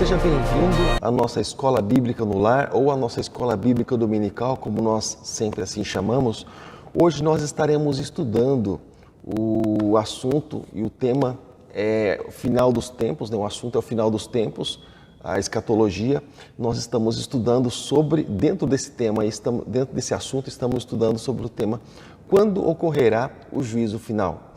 seja bem-vindo à nossa Escola Bíblica no Lar ou à nossa Escola Bíblica Dominical, como nós sempre assim chamamos. Hoje nós estaremos estudando o assunto e o tema é o final dos tempos, né? O assunto é o final dos tempos, a escatologia. Nós estamos estudando sobre, dentro desse tema, dentro desse assunto, estamos estudando sobre o tema quando ocorrerá o juízo final.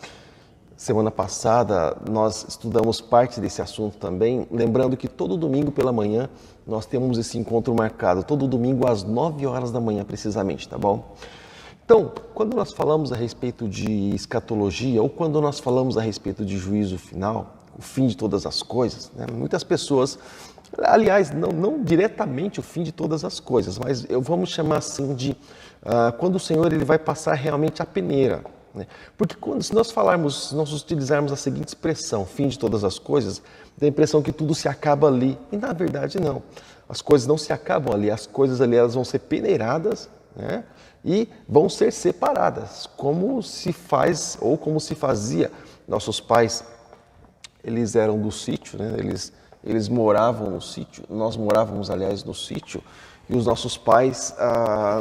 Semana passada nós estudamos parte desse assunto também, lembrando que todo domingo pela manhã nós temos esse encontro marcado, todo domingo às 9 horas da manhã precisamente, tá bom? Então, quando nós falamos a respeito de escatologia ou quando nós falamos a respeito de juízo final, o fim de todas as coisas, né, muitas pessoas, aliás, não diretamente o fim de todas as coisas, mas vamos chamar assim de quando o Senhor ele vai passar realmente a peneira. Porque se nós utilizarmos a seguinte expressão, fim de todas as coisas, dá a impressão que tudo se acaba ali. E na verdade não. As coisas não se acabam ali, as coisas ali elas vão ser peneiradas, né? E vão ser separadas, como se faz ou como se fazia. Nossos pais, eles eram do sítio, né? Eles moravam no sítio, nós morávamos aliás no sítio, e os nossos pais,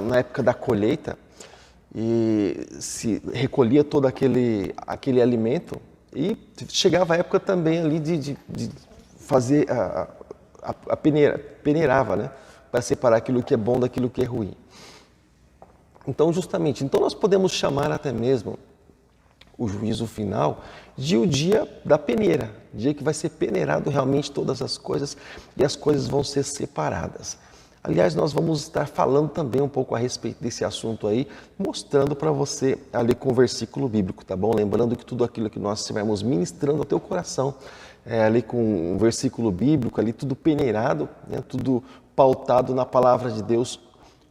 na época da colheita, e se recolhia todo aquele alimento e chegava a época também ali de fazer a peneirava, né, para separar aquilo que é bom daquilo que é ruim. Então nós podemos chamar até mesmo o juízo final de o dia da peneira, dia que vai ser peneirado realmente todas as coisas e as coisas vão ser separadas. Aliás, nós vamos estar falando também um pouco a respeito desse assunto aí, mostrando para você ali com o versículo bíblico, tá bom? Lembrando que tudo aquilo que nós estivermos ministrando ao teu coração, ali com um versículo bíblico, ali tudo peneirado, né? Tudo pautado na palavra de Deus,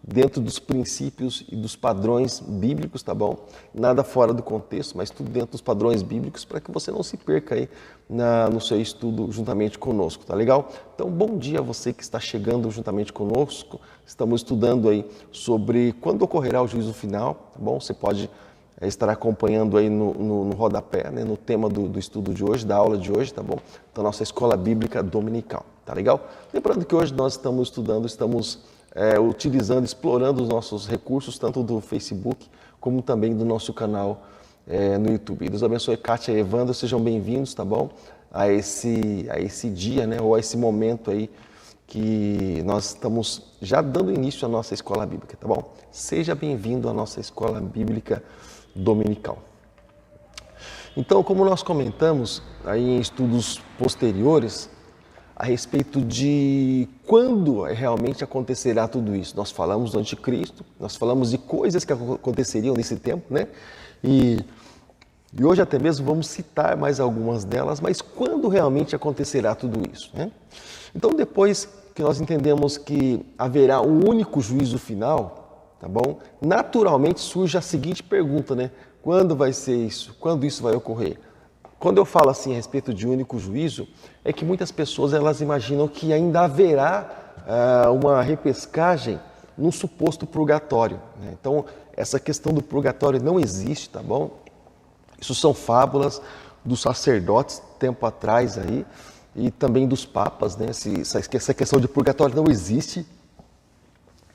dentro dos princípios e dos padrões bíblicos, tá bom? Nada fora do contexto, mas tudo dentro dos padrões bíblicos para que você não se perca aí no seu estudo juntamente conosco, tá legal? Então, bom dia a você que está chegando juntamente conosco. Estamos estudando aí sobre quando ocorrerá o juízo final, tá bom? Você pode estar acompanhando aí no rodapé, né? No tema do estudo de hoje, da aula de hoje, tá bom? Da nossa Escola Bíblica Dominical, tá legal? Lembrando que hoje nós estamos estudando, utilizando, explorando os nossos recursos, tanto do Facebook, como também do nosso canal no YouTube. Deus abençoe, Kátia e Evandro, sejam bem-vindos, tá bom? A esse dia, né, ou a esse momento aí que nós estamos já dando início à nossa Escola Bíblica, tá bom? Seja bem-vindo à nossa Escola Bíblica Dominical. Então, como nós comentamos aí em estudos posteriores, a respeito de quando realmente acontecerá tudo isso. Nós falamos do anticristo, nós falamos de coisas que aconteceriam nesse tempo, né? E hoje até mesmo vamos citar mais algumas delas, mas quando realmente acontecerá tudo isso, né? Então, depois que nós entendemos que haverá um único juízo final, tá bom? Naturalmente surge a seguinte pergunta, né? Quando vai ser isso? Quando isso vai ocorrer? Quando eu falo assim a respeito de único juízo, é que muitas pessoas elas imaginam que ainda haverá uma repescagem num suposto purgatório, né? Então, essa questão do purgatório não existe, tá bom? Isso são fábulas dos sacerdotes tempo atrás aí e também dos papas, né? Essa questão de purgatório não existe.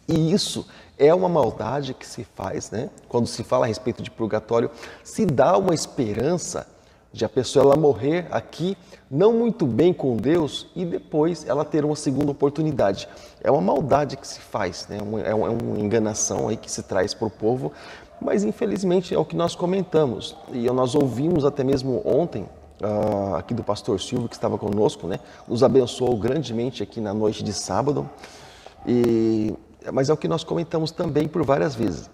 E isso é uma maldade que se faz, né? Quando se fala a respeito de purgatório, se dá uma esperança de a pessoa ela morrer aqui não muito bem com Deus e depois ela ter uma segunda oportunidade. É uma maldade que se faz, né? É uma enganação aí que se traz para o povo, mas infelizmente é o que nós comentamos. E nós ouvimos até mesmo ontem, aqui do pastor Silvio, que estava conosco, né? Nos abençoou grandemente aqui na noite de sábado, mas é o que nós comentamos também por várias vezes.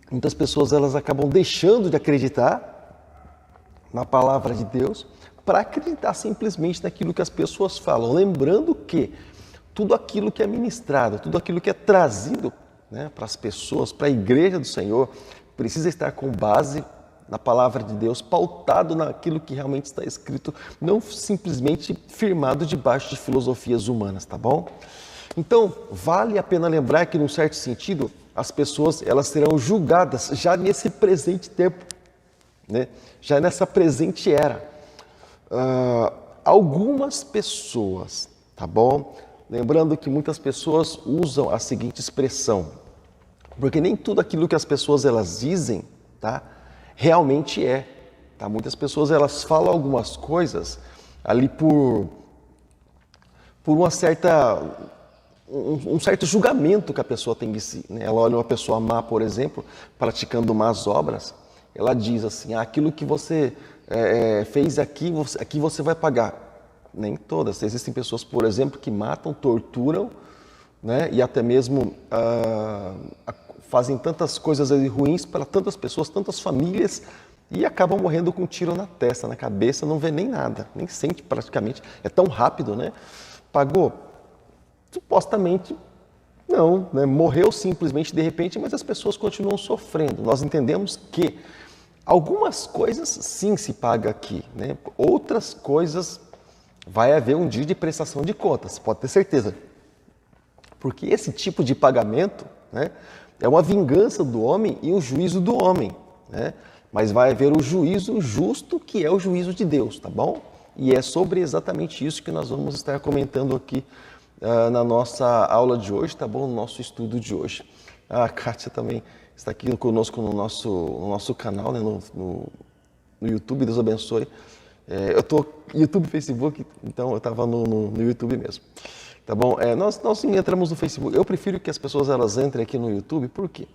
Muitas pessoas elas acabam deixando de acreditar na palavra de Deus, para acreditar simplesmente naquilo que as pessoas falam, lembrando que tudo aquilo que é ministrado, tudo aquilo que é trazido, né, para as pessoas, para a igreja do Senhor, precisa estar com base na palavra de Deus, pautado naquilo que realmente está escrito, não simplesmente firmado debaixo de filosofias humanas, tá bom? Então, vale a pena lembrar que, num certo sentido, as pessoas elas serão julgadas já nesse presente tempo, né? Já nessa presente era. Algumas pessoas tá bom? Lembrando que muitas pessoas usam a seguinte expressão, porque nem tudo aquilo que as pessoas elas dizem, tá, realmente é. Tá? Muitas pessoas elas falam algumas coisas ali por uma certa um certo julgamento que a pessoa tem de si. Né? Ela olha uma pessoa má, por exemplo, praticando más obras, ela diz assim, aquilo que você fez aqui você vai pagar. Nem todas. Existem pessoas, por exemplo, que matam, torturam, né? E até mesmo fazem tantas coisas ruins para tantas pessoas, tantas famílias, e acabam morrendo com um tiro na testa, na cabeça, não vê nem nada, nem sente praticamente. É tão rápido, né? Pagou? Supostamente não, né? Morreu simplesmente de repente, mas as pessoas continuam sofrendo. Nós entendemos que algumas coisas sim se paga aqui, né? Outras coisas vai haver um dia de prestação de contas, pode ter certeza. Porque esse tipo de pagamento, né, é uma vingança do homem e o juízo do homem, né? Mas vai haver o juízo justo, que é o juízo de Deus, tá bom? E é sobre exatamente isso que nós vamos estar comentando aqui na nossa aula de hoje, tá bom? No nosso estudo de hoje. A Kátia também está aqui conosco no nosso canal, né, no YouTube, Deus abençoe. Eu estou YouTube, Facebook, então eu estava no YouTube mesmo. Tá bom? Nós entramos no Facebook. Eu prefiro que as pessoas elas entrem aqui no YouTube, por quê?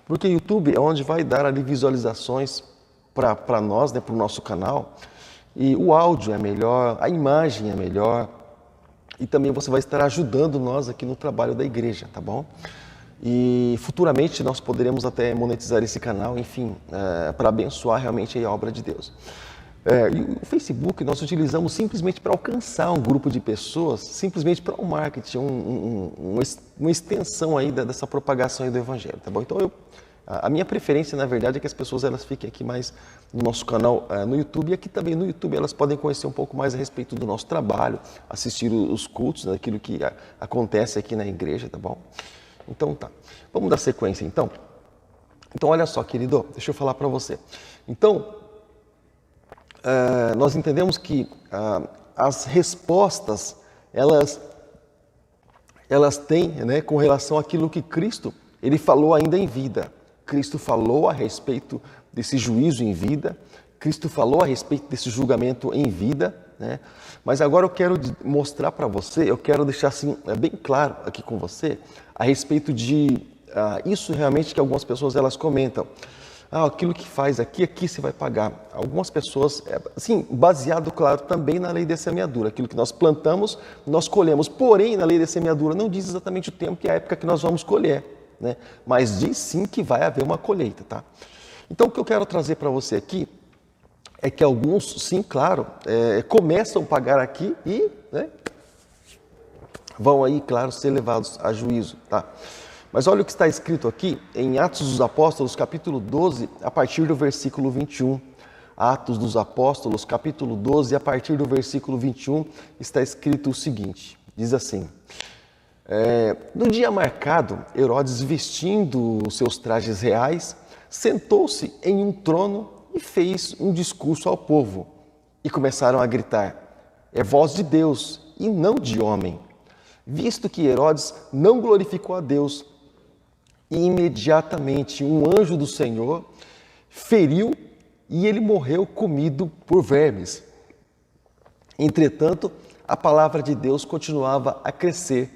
Porque o YouTube é onde vai dar ali visualizações para nós, né, para o nosso canal. E o áudio é melhor, a imagem é melhor. E também você vai estar ajudando nós aqui no trabalho da igreja, tá bom? E futuramente nós poderemos até monetizar esse canal, enfim, para abençoar realmente a obra de Deus. E o Facebook nós utilizamos simplesmente para alcançar um grupo de pessoas, simplesmente para um marketing, uma extensão aí dessa propagação aí do Evangelho, tá bom? Então a minha preferência, na verdade, é que as pessoas elas fiquem aqui mais no nosso canal no YouTube, e aqui também no YouTube elas podem conhecer um pouco mais a respeito do nosso trabalho, assistir os cultos, né, aquilo que acontece aqui na igreja, tá bom? Então tá, vamos dar sequência então? Então olha só, querido, deixa eu falar para você. Então, nós entendemos que as respostas, elas têm, né, com relação àquilo que Cristo, ele falou ainda em vida. Cristo falou a respeito desse juízo em vida, Cristo falou a respeito desse julgamento em vida, né? Mas agora eu quero mostrar para você, eu quero deixar assim bem claro aqui com você, a respeito de isso realmente que algumas pessoas elas comentam. Aquilo que faz aqui você vai pagar. Algumas pessoas, assim, baseado, claro, também na lei da semeadura. Aquilo que nós plantamos, nós colhemos. Porém, na lei da semeadura não diz exatamente o tempo e a época que nós vamos colher, né? Mas diz sim que vai haver uma colheita, tá? Então, o que eu quero trazer para você aqui é que alguns, sim, claro, começam a pagar aqui e, né, vão aí, claro, ser levados a juízo, tá? Mas olha o que está escrito aqui em Atos dos Apóstolos, capítulo 12, a partir do versículo 21. Atos dos Apóstolos, capítulo 12, a partir do versículo 21, está escrito o seguinte, diz assim: no dia marcado, Herodes, vestindo os seus trajes reais, sentou-se em um trono e fez um discurso ao povo. E começaram a gritar: é voz de Deus e não de homem. Visto que Herodes não glorificou a Deus, e imediatamente um anjo do Senhor feriu e ele morreu comido por vermes. Entretanto, a palavra de Deus continuava a crescer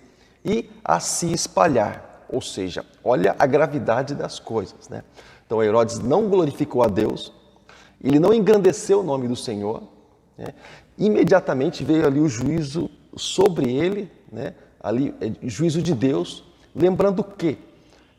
e a se espalhar. Ou seja, olha a gravidade das coisas, né? Então Herodes não glorificou a Deus, ele não engrandeceu o nome do Senhor, né? Imediatamente veio ali o juízo sobre ele, né? Ali, juízo de Deus, lembrando que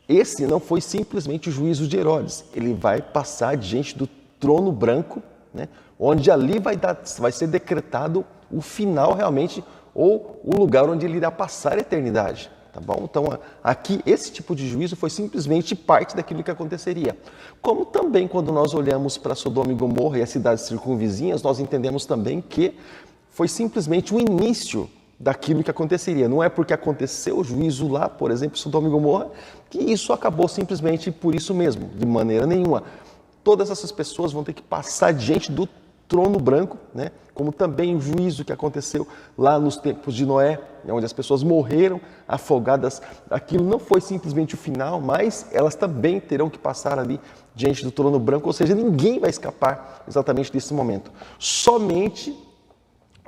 esse não foi simplesmente o juízo de Herodes, ele vai passar diante do trono branco, né, onde ali vai ser decretado o final realmente, ou o lugar onde ele irá passar a eternidade, tá bom? Então aqui esse tipo de juízo foi simplesmente parte daquilo que aconteceria. Como também quando nós olhamos para Sodoma e Gomorra e as cidades circunvizinhas, nós entendemos também que foi simplesmente o início daquilo que aconteceria. Não é porque aconteceu o juízo lá, por exemplo, Sodoma e Gomorra, que isso acabou simplesmente por isso mesmo, de maneira nenhuma. Todas essas pessoas vão ter que passar diante do trono branco, né? Como também o juízo que aconteceu lá nos tempos de Noé, onde as pessoas morreram afogadas. Aquilo não foi simplesmente o final, mas elas também terão que passar ali diante do trono branco, ou seja, ninguém vai escapar exatamente desse momento. Somente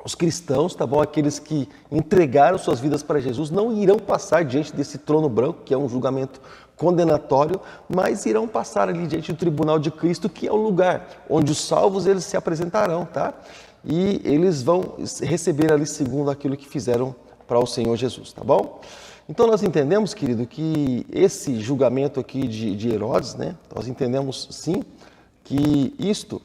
os cristãos, tá bom? Aqueles que entregaram suas vidas para Jesus não irão passar diante desse trono branco, que é um julgamento condenatório, mas irão passar ali diante do tribunal de Cristo, que é o lugar onde os salvos eles se apresentarão, tá? E eles vão receber ali segundo aquilo que fizeram para o Senhor Jesus, tá bom? Então nós entendemos, querido, que esse julgamento aqui de Herodes, né? Nós entendemos sim que isto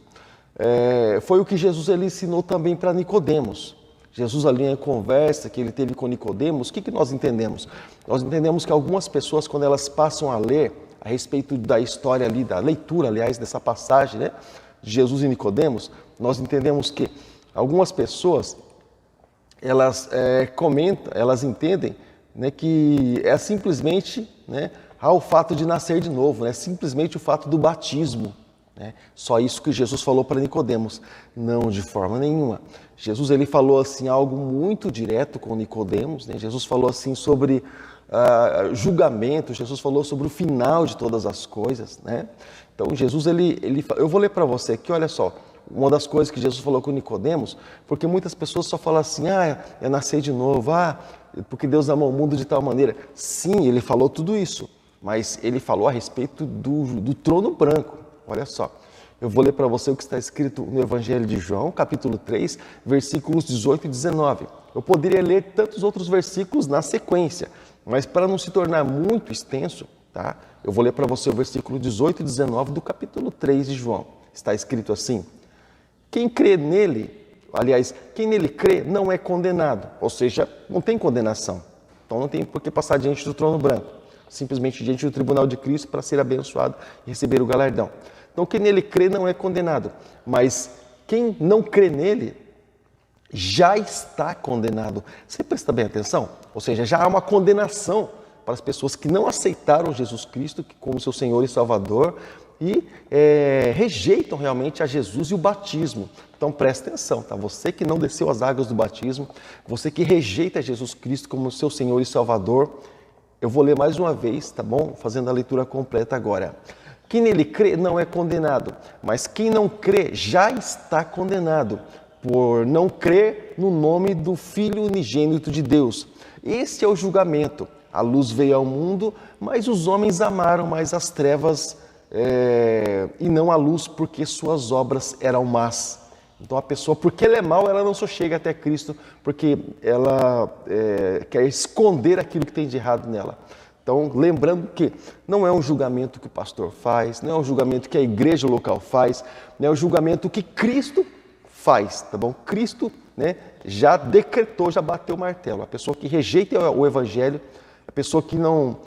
foi o que Jesus ele ensinou também para Nicodemos. Jesus ali em conversa que ele teve com Nicodemos, o que nós entendemos? Nós entendemos que algumas pessoas, quando elas passam a ler a respeito da história ali, da leitura, aliás, dessa passagem, né, de Jesus e Nicodemos, nós entendemos que algumas pessoas, elas comentam, elas entendem, né, que é simplesmente, né, o fato de nascer de novo, né, simplesmente o fato do batismo. Só isso que Jesus falou para Nicodemos. Não, de forma nenhuma. Jesus ele falou assim algo muito direto com Nicodemos, né? Jesus falou assim sobre julgamento, Jesus falou sobre o final de todas as coisas, né? Então Jesus eu vou ler para você aqui, olha só, uma das coisas que Jesus falou com Nicodemos, porque muitas pessoas só falam assim, é nascer de novo, porque Deus amou o mundo de tal maneira. Sim, ele falou tudo isso, mas ele falou a respeito do trono branco. Olha só, eu vou ler para você o que está escrito no Evangelho de João, capítulo 3, versículos 18 e 19. Eu poderia ler tantos outros versículos na sequência, mas para não se tornar muito extenso, tá? Eu vou ler para você o versículo 18 e 19 do capítulo 3 de João. Está escrito assim: quem crê nele, aliás, quem nele crê não é condenado, ou seja, não tem condenação. Então não tem por que passar diante do trono branco, simplesmente diante do tribunal de Cristo para ser abençoado e receber o galardão. Então quem nele crê não é condenado, mas quem não crê nele já está condenado. Você presta bem atenção? Ou seja, já há uma condenação para as pessoas que não aceitaram Jesus Cristo como seu Senhor e Salvador e rejeitam realmente a Jesus e o batismo. Então presta atenção, tá? Você que não desceu as águas do batismo, você que rejeita Jesus Cristo como seu Senhor e Salvador, eu vou ler mais uma vez, tá bom? Fazendo a leitura completa agora. Quem nele crê não é condenado, mas quem não crê já está condenado, por não crer no nome do Filho unigênito de Deus. Esse é o julgamento. A luz veio ao mundo, mas os homens amaram mais as trevas e não a luz, porque suas obras eram más. Então a pessoa, porque ela é mau, ela não só chega até Cristo, porque ela quer esconder aquilo que tem de errado nela. Então, lembrando que não é um julgamento que o pastor faz, não é um julgamento que a igreja local faz, não é um julgamento que Cristo faz, tá bom? Cristo, né, já decretou, já bateu o martelo. A pessoa que rejeita o evangelho, a pessoa que não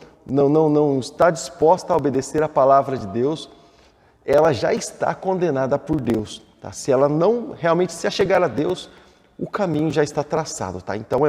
está disposta a obedecer a palavra de Deus, ela já está condenada por Deus. Tá? Se ela não realmente se achegar a Deus, o caminho já está traçado. Tá? Então,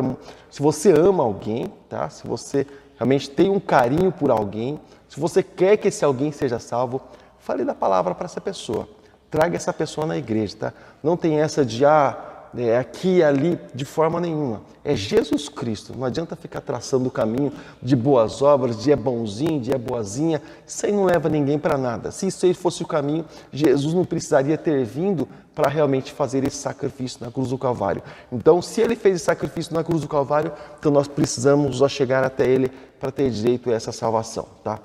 se você ama alguém, tá? Se você realmente tem um carinho por alguém, se você quer que esse alguém seja salvo, fale da palavra para essa pessoa. Traga essa pessoa na igreja. Tá? Não tem essa de aqui e ali, de forma nenhuma. É Jesus Cristo. Não adianta ficar traçando o caminho de boas obras, de é bonzinho, de é boazinha. Isso aí não leva ninguém para nada. Se isso aí fosse o caminho, Jesus não precisaria ter vindo para realmente fazer esse sacrifício na cruz do Calvário. Então, se ele fez esse sacrifício na cruz do Calvário, então nós precisamos chegar até ele para ter direito a essa salvação. Tá?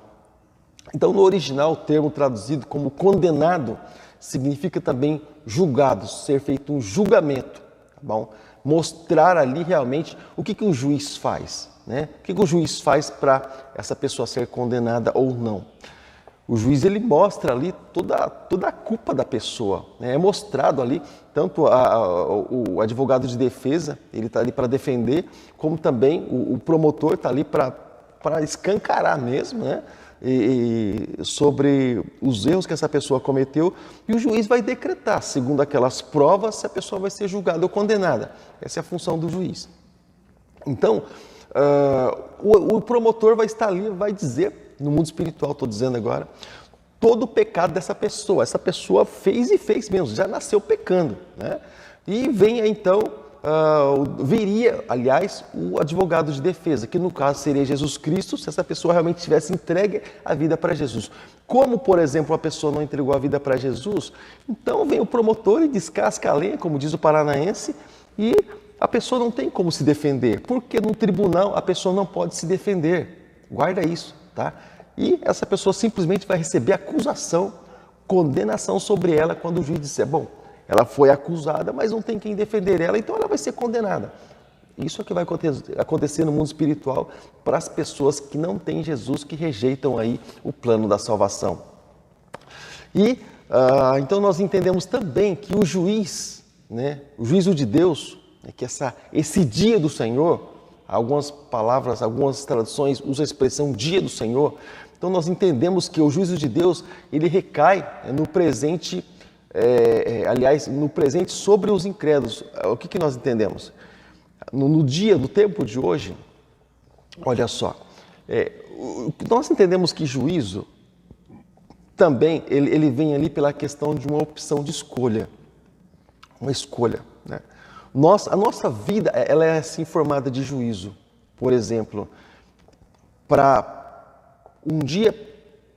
Então, no original, o termo traduzido como condenado significa também julgado, ser feito um julgamento, tá bom? Mostrar ali realmente o que um juiz faz, né? O que o juiz faz para essa pessoa ser condenada ou não. O juiz ele mostra ali toda a culpa da pessoa, né? É mostrado ali, tanto o advogado de defesa, ele está ali para defender, como também o promotor está ali para escancarar mesmo, né? Sobre os erros que essa pessoa cometeu, e o juiz vai decretar, segundo aquelas provas, se a pessoa vai ser julgada ou condenada. Essa é a função do juiz. Então, o promotor vai estar ali, vai dizer, no mundo espiritual estou dizendo agora, todo o pecado dessa pessoa. Essa pessoa fez e fez mesmo, já nasceu pecando, né? E vem então, viria, aliás, o advogado de defesa, que no caso seria Jesus Cristo, se essa pessoa realmente tivesse entregue a vida para Jesus. Como, por exemplo, a pessoa não entregou a vida para Jesus, então vem o promotor e descasca a lenha, como diz o paranaense, e a pessoa não tem como se defender, porque no tribunal a pessoa não pode se defender. Guarda isso, tá? E essa pessoa simplesmente vai receber acusação, condenação sobre ela quando o juiz disser, bom, ela foi acusada, mas não tem quem defender ela, então ela vai ser condenada. Isso é o que vai acontecer no mundo espiritual para as pessoas que não têm Jesus, que rejeitam aí o plano da salvação. E então nós entendemos também que o juiz, né, o juízo de Deus, que esse dia do Senhor, algumas palavras, algumas traduções usam a expressão dia do Senhor. Então nós entendemos que o juízo de Deus, ele recai no presente, aliás, no presente sobre os incrédulos. O que nós entendemos? No dia, no tempo de hoje, olha só, nós entendemos que juízo também, ele vem ali pela questão de uma opção de escolha, uma escolha, né? A nossa vida, ela é assim formada de juízo. Por exemplo, para um dia,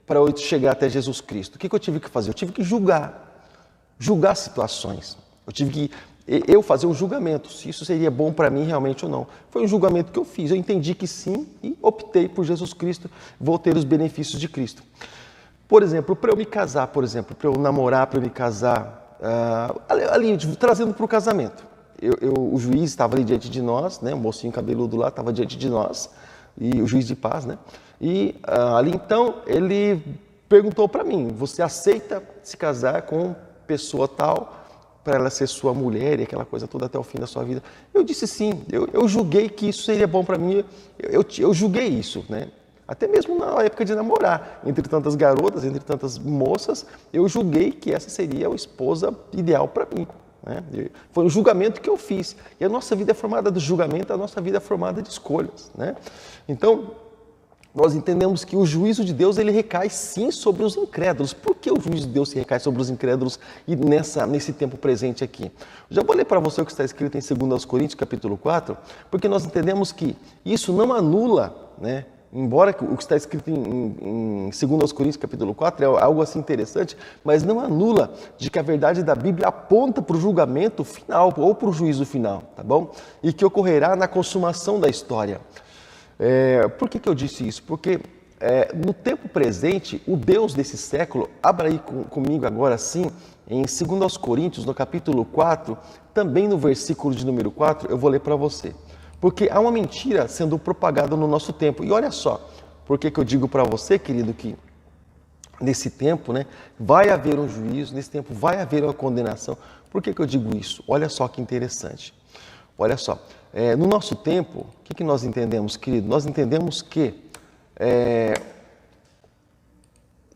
para eu chegar até Jesus Cristo, o que eu tive que fazer? Eu tive que julgar situações. Eu tive que fazer um julgamento, se isso seria bom para mim realmente ou não. Foi um julgamento que eu fiz, eu entendi que sim e optei por Jesus Cristo, vou ter os benefícios de Cristo. Por exemplo, para eu me casar, para eu namorar, para eu me casar, ali trazendo para o casamento. O juiz estava ali diante de nós, né? O mocinho cabeludo lá estava diante de nós, e o juiz de paz, né? E ali então ele perguntou para mim, você aceita se casar com pessoa tal, para ela ser sua mulher e aquela coisa toda até o fim da sua vida? Eu disse sim, eu julguei que isso seria bom para mim, eu julguei isso, né? Até mesmo na época de namorar, entre tantas garotas, entre tantas moças, eu julguei que essa seria a esposa ideal para mim. Foi um julgamento que eu fiz. E a nossa vida é formada de julgamento, a nossa vida é formada de escolhas, né? Então, nós entendemos que o juízo de Deus, ele recai sim sobre os incrédulos. Por que o juízo de Deus se recai sobre os incrédulos e nesse tempo presente aqui? Já vou ler para você o que está escrito em 2 Coríntios, capítulo 4, porque nós entendemos que isso não anula, né? Embora o que está escrito em 2 Coríntios capítulo 4 é algo assim interessante, mas não anula de que a verdade da Bíblia aponta para o julgamento final ou para o juízo final, tá bom? E que ocorrerá na consumação da história. Por que eu disse isso? Porque no tempo presente, o Deus desse século, abra aí comigo agora sim, em 2 Coríntios, no capítulo 4, também no versículo de número 4, eu vou ler para você. Porque há uma mentira sendo propagada no nosso tempo. E olha só, por que eu digo para você, querido, que nesse tempo, né, vai haver um juízo, nesse tempo vai haver uma condenação. Por que eu digo isso? Olha só que interessante. Olha só, no nosso tempo, o que nós entendemos, querido? Nós entendemos que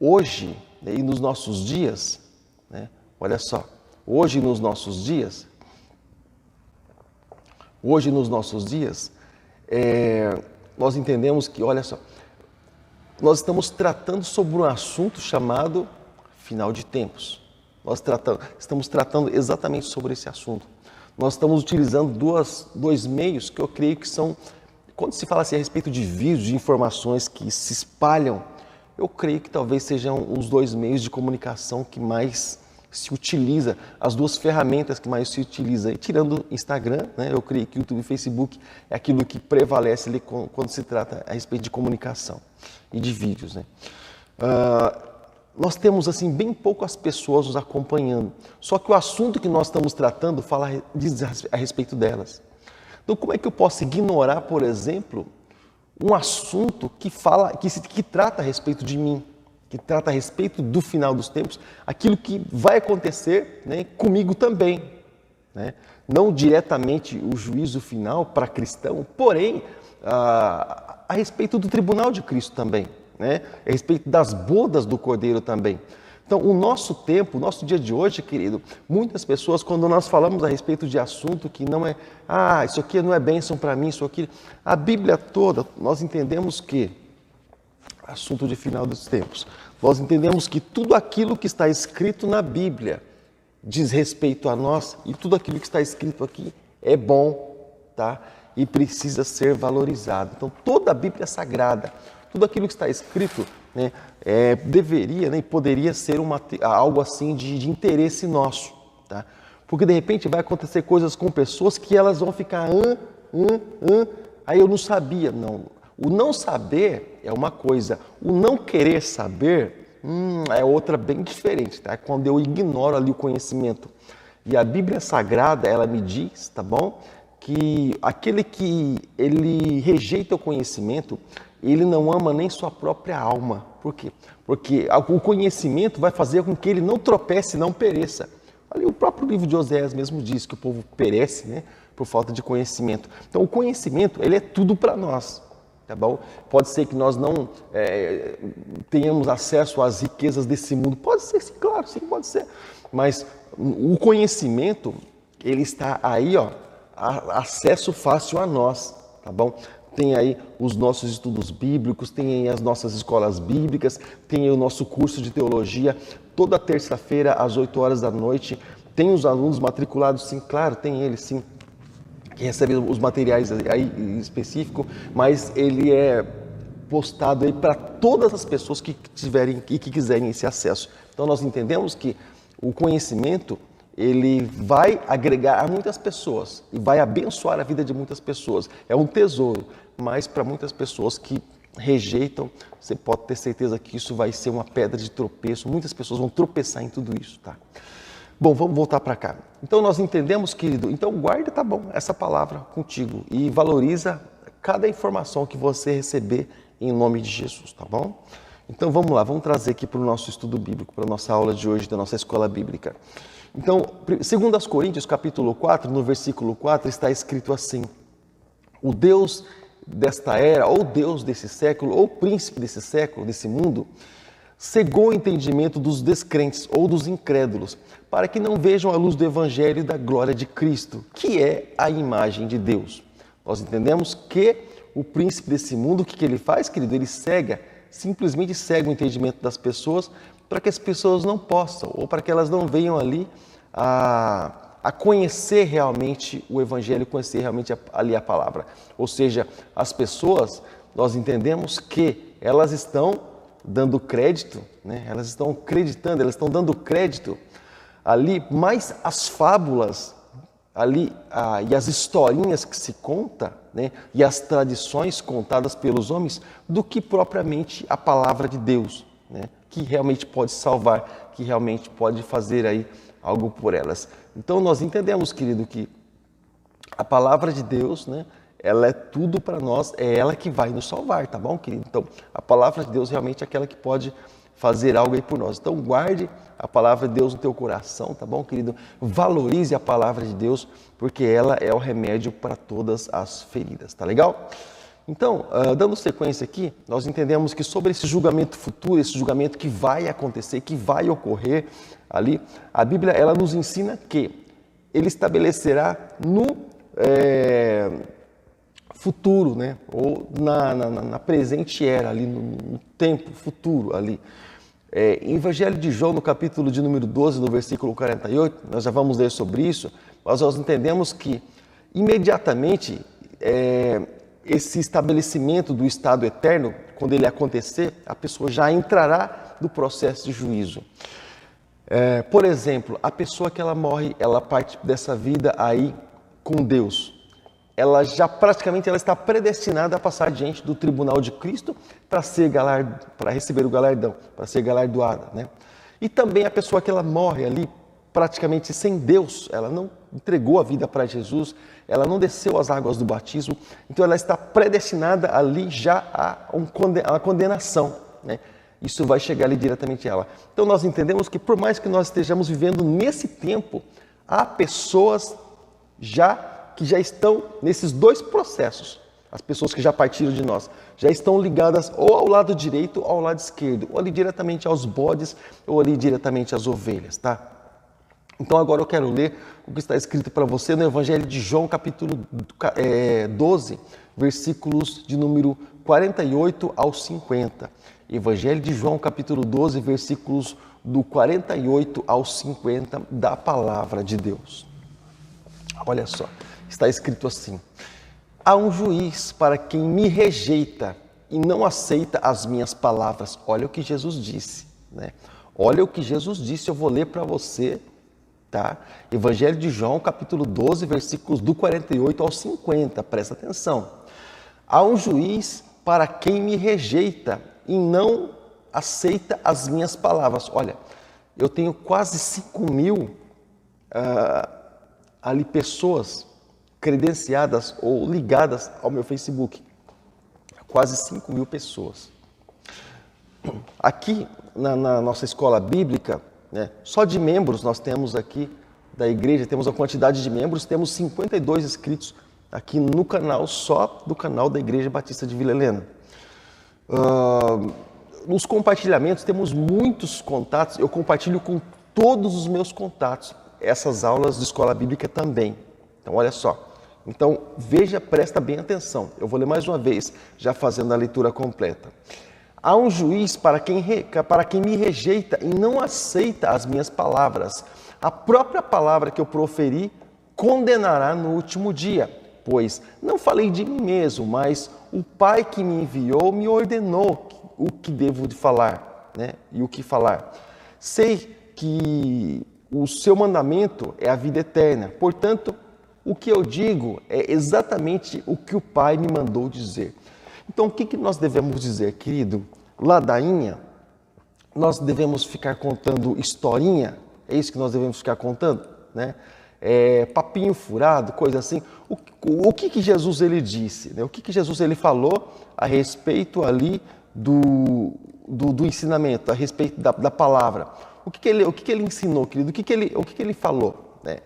hoje, e nos nossos dias, né, olha só, hoje nos nossos dias, nós entendemos que, olha só, nós estamos tratando sobre um assunto chamado final de tempos. Estamos tratando exatamente sobre esse assunto. Nós estamos utilizando dois meios que eu creio que são, quando se fala assim a respeito de vídeos, de informações que se espalham, eu creio que talvez sejam os dois meios de comunicação que mais se utiliza, as duas ferramentas que mais se utiliza, tirando Instagram, né? Eu creio que YouTube e Facebook é aquilo que prevalece ali quando se trata a respeito de comunicação e de vídeos, né? Nós temos assim bem poucas pessoas nos acompanhando, só que o assunto que nós estamos tratando diz a respeito delas. Então, como é que eu posso ignorar, por exemplo, um assunto que trata a respeito de mim? Que trata a respeito do final dos tempos, aquilo que vai acontecer, né, comigo também, né? Não diretamente o juízo final para cristão, porém a respeito do tribunal de Cristo também, né? A respeito das bodas do Cordeiro também. Então, o nosso tempo, o nosso dia de hoje, querido, muitas pessoas, quando nós falamos a respeito de assunto que não é, isso aqui não é bênção para mim, isso aqui, a Bíblia toda, nós entendemos que assunto de final dos tempos. Nós entendemos que tudo aquilo que está escrito na Bíblia diz respeito a nós e tudo aquilo que está escrito aqui é bom, tá? E precisa ser valorizado. Então, toda a Bíblia é sagrada, tudo aquilo que está escrito, né, deveria, né, e poderia ser algo assim de interesse nosso, tá? Porque de repente vai acontecer coisas com pessoas que elas vão ficar, aí eu não sabia. Não, o não saber é uma coisa, o não querer saber é outra bem diferente, tá? Quando eu ignoro ali o conhecimento. E a Bíblia Sagrada, ela me diz, tá bom? Que aquele que ele rejeita o conhecimento, ele não ama nem sua própria alma. Por quê? Porque o conhecimento vai fazer com que ele não tropece, não pereça. Ali o próprio livro de Oséias mesmo diz que o povo perece, né, por falta de conhecimento. Então o conhecimento, ele é tudo para nós, tá bom? Pode ser que nós não tenhamos acesso às riquezas desse mundo. Pode ser, sim, claro, sim, pode ser. Mas o conhecimento, ele está aí, ó, acesso fácil a nós, tá bom? Tem aí os nossos estudos bíblicos, tem aí as nossas escolas bíblicas, tem aí o nosso curso de teologia, toda terça-feira às 8 horas da noite. Tem os alunos matriculados, sim, claro, tem eles, sim, que recebem os materiais aí específicos, mas ele é postado aí para todas as pessoas que tiverem e que quiserem esse acesso. Então nós entendemos que o conhecimento, ele vai agregar a muitas pessoas e vai abençoar a vida de muitas pessoas. É um tesouro, mas para muitas pessoas que rejeitam, você pode ter certeza que isso vai ser uma pedra de tropeço. Muitas pessoas vão tropeçar em tudo isso, tá? Bom, vamos voltar para cá. Então nós entendemos, querido, então guarda, tá bom, essa palavra contigo e valoriza cada informação que você receber em nome de Jesus, tá bom? Então vamos lá, vamos trazer aqui para o nosso estudo bíblico, para a nossa aula de hoje da nossa escola bíblica. Então, 2 Coríntios, capítulo 4, no versículo 4, está escrito assim: o Deus desta era, ou Deus desse século, ou príncipe desse século, desse mundo, cegou o entendimento dos descrentes ou dos incrédulos, para que não vejam a luz do Evangelho e da glória de Cristo, que é a imagem de Deus. Nós entendemos que o príncipe desse mundo, o que ele faz, querido? Ele simplesmente cega o entendimento das pessoas, para que as pessoas não possam, ou para que elas não venham ali a conhecer realmente o Evangelho, conhecer realmente ali a palavra. Ou seja, as pessoas, nós entendemos que elas estão dando crédito, né? Elas estão acreditando, elas estão dando crédito ali, mais as fábulas ali e as historinhas que se conta, né? E as tradições contadas pelos homens, do que propriamente a palavra de Deus, né? Que realmente pode salvar, que realmente pode fazer aí algo por elas. Então nós entendemos, querido, que a palavra de Deus, né, ela é tudo para nós, é ela que vai nos salvar, tá bom, querido? Então a palavra de Deus realmente é aquela que pode fazer algo aí por nós. Então guarde a palavra de Deus no teu coração, tá bom, querido? Valorize a palavra de Deus, porque ela é o remédio para todas as feridas, tá legal? Então, dando sequência aqui, nós entendemos que sobre esse julgamento futuro, esse julgamento que vai acontecer, que vai ocorrer ali, a Bíblia ela nos ensina que ele estabelecerá no futuro, né? Ou na presente era, ali no tempo futuro ali. Em Evangelho de João, no capítulo de número 12, no versículo 48, nós já vamos ler sobre isso, mas nós entendemos que imediatamente esse estabelecimento do estado eterno, quando ele acontecer, a pessoa já entrará no processo de juízo. Por exemplo, a pessoa que ela morre, ela parte dessa vida aí com Deus. Ela já praticamente ela está predestinada a passar diante do tribunal de Cristo para receber o galardão, para ser galardoada, né? E também a pessoa que ela morre ali praticamente sem Deus, ela não entregou a vida para Jesus, ela não desceu as águas do batismo, então ela está predestinada ali já a condenação, né? Isso vai chegar ali diretamente a ela. Então nós entendemos que por mais que nós estejamos vivendo nesse tempo, há pessoas que já estão nesses dois processos. As pessoas que já partiram de nós, já estão ligadas ou ao lado direito ou ao lado esquerdo, ou ali diretamente aos bodes, ou ali diretamente às ovelhas, tá? Então agora eu quero ler o que está escrito para você no Evangelho de João, capítulo 12, versículos de número 48 ao 50. Evangelho de João, capítulo 12, versículos do 48 ao 50 da palavra de Deus. Olha só, está escrito assim: há um juiz para quem me rejeita e não aceita as minhas palavras. Olha o que Jesus disse, né? Olha o que Jesus disse, eu vou ler para você, tá? Evangelho de João, capítulo 12, versículos do 48 ao 50, presta atenção. Há um juiz para quem me rejeita e não aceita as minhas palavras. Olha, eu tenho quase 5.000 ali pessoas credenciadas ou ligadas ao meu Facebook. Quase 5.000 pessoas. Aqui na nossa escola bíblica, né, só de membros nós temos aqui da igreja, temos a quantidade de membros, temos 52 inscritos aqui no canal, só do canal da Igreja Batista de Vila Helena. Nos compartilhamentos temos muitos contatos, eu compartilho com todos os meus contatos essas aulas de escola bíblica também. Então olha só, então veja, presta bem atenção, eu vou ler mais uma vez, já fazendo a leitura completa. Há um juiz para quem me rejeita e não aceita as minhas palavras. A própria palavra que eu proferi condenará no último dia, pois não falei de mim mesmo, mas o Pai que me enviou me ordenou o que devo de falar, né? E o que falar. Sei que o seu mandamento é a vida eterna, portanto, o que eu digo é exatamente o que o Pai me mandou dizer. Então, o que nós devemos dizer, querido? Ladainha? Nós devemos ficar contando historinha? É isso que nós devemos ficar contando, né? Papinho furado, coisa assim. O que Jesus ele disse, né? O que Jesus ele falou a respeito ali do ensinamento, a respeito da palavra? O que ele ensinou, querido? O que ele falou, né?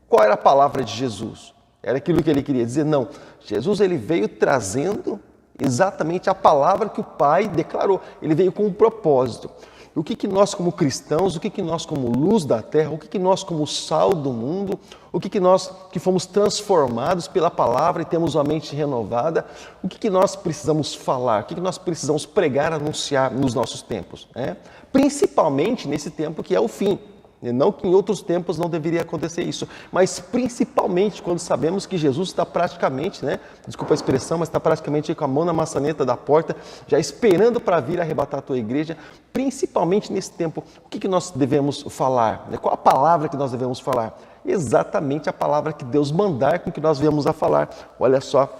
Qual era a palavra de Jesus? Era aquilo que ele queria dizer? Não. Jesus ele veio trazendo exatamente a palavra que o Pai declarou. Ele veio com um propósito. O que nós como cristãos, o que nós como luz da terra, o que nós como sal do mundo, o que nós que fomos transformados pela palavra e temos uma mente renovada, o que nós precisamos falar, o que nós precisamos pregar, anunciar nos nossos tempos, né? Principalmente nesse tempo que é o fim. Não que em outros tempos não deveria acontecer isso, mas principalmente quando sabemos que Jesus está praticamente, né? Desculpa a expressão, mas está praticamente com a mão na maçaneta da porta, já esperando para vir arrebatar a tua igreja. Principalmente nesse tempo, o que nós devemos falar? Qual a palavra que nós devemos falar? Exatamente a palavra que Deus mandar com que nós viemos a falar. Olha só,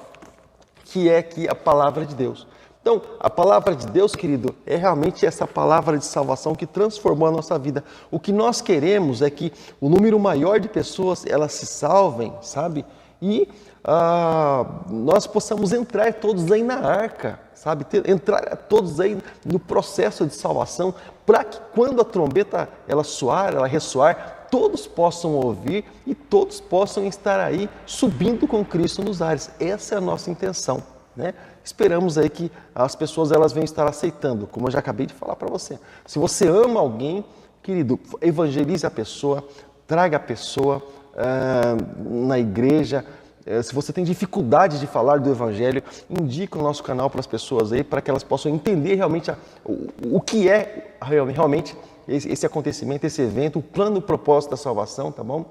que é aqui a palavra de Deus. Então, a palavra de Deus, querido, é realmente essa palavra de salvação que transformou a nossa vida. O que nós queremos é que o número maior de pessoas, elas se salvem, sabe? E nós possamos entrar todos aí na arca, sabe? Entrar todos aí no processo de salvação, para que quando a trombeta ela soar, ela ressoar, todos possam ouvir e todos possam estar aí subindo com Cristo nos ares. Essa é a nossa intenção, né? Esperamos aí que as pessoas elas venham estar aceitando, como eu já acabei de falar para você. Se você ama alguém, querido, evangelize a pessoa, traga a pessoa na igreja. Se você tem dificuldade de falar do evangelho, indica o nosso canal para as pessoas aí, para que elas possam entender realmente o que é realmente esse acontecimento, esse evento, o plano, o propósito da salvação, tá bom?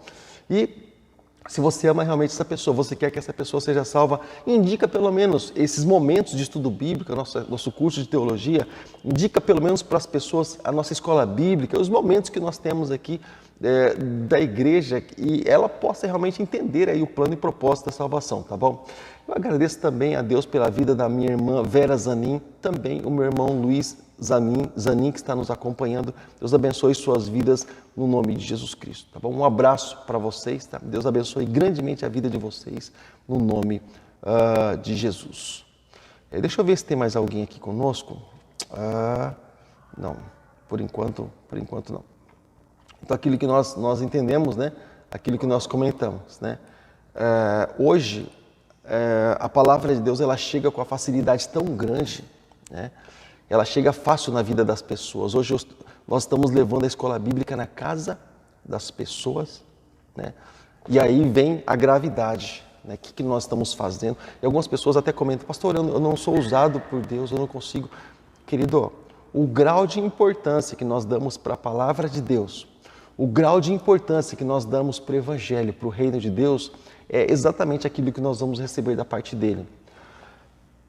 E se você ama realmente essa pessoa, você quer que essa pessoa seja salva, indica pelo menos esses momentos de estudo bíblico, nosso curso de teologia, indica pelo menos para as pessoas a nossa escola bíblica, os momentos que nós temos aqui da igreja, e ela possa realmente entender aí o plano e propósito da salvação, tá bom? Eu agradeço também a Deus pela vida da minha irmã Vera Zanin, também o meu irmão Luiz Zanin, que está nos acompanhando. Deus abençoe suas vidas no nome de Jesus Cristo, tá bom? Um abraço para vocês, tá? Deus abençoe grandemente a vida de vocês no nome de Jesus. Deixa eu ver se tem mais alguém aqui conosco. Não, por enquanto não. Então aquilo que nós entendemos, né? Aquilo que nós comentamos, né? Hoje a palavra de Deus ela chega com a facilidade tão grande, né? Ela chega fácil na vida das pessoas. Hoje nós estamos levando a escola bíblica na casa das pessoas, né? E aí vem a gravidade, né? O que nós estamos fazendo? E algumas pessoas até comentam, pastor, eu não sou usado por Deus, eu não consigo. Querido, o grau de importância que nós damos para a palavra de Deus, o grau de importância que nós damos para o Evangelho, para o reino de Deus, é exatamente aquilo que nós vamos receber da parte dele.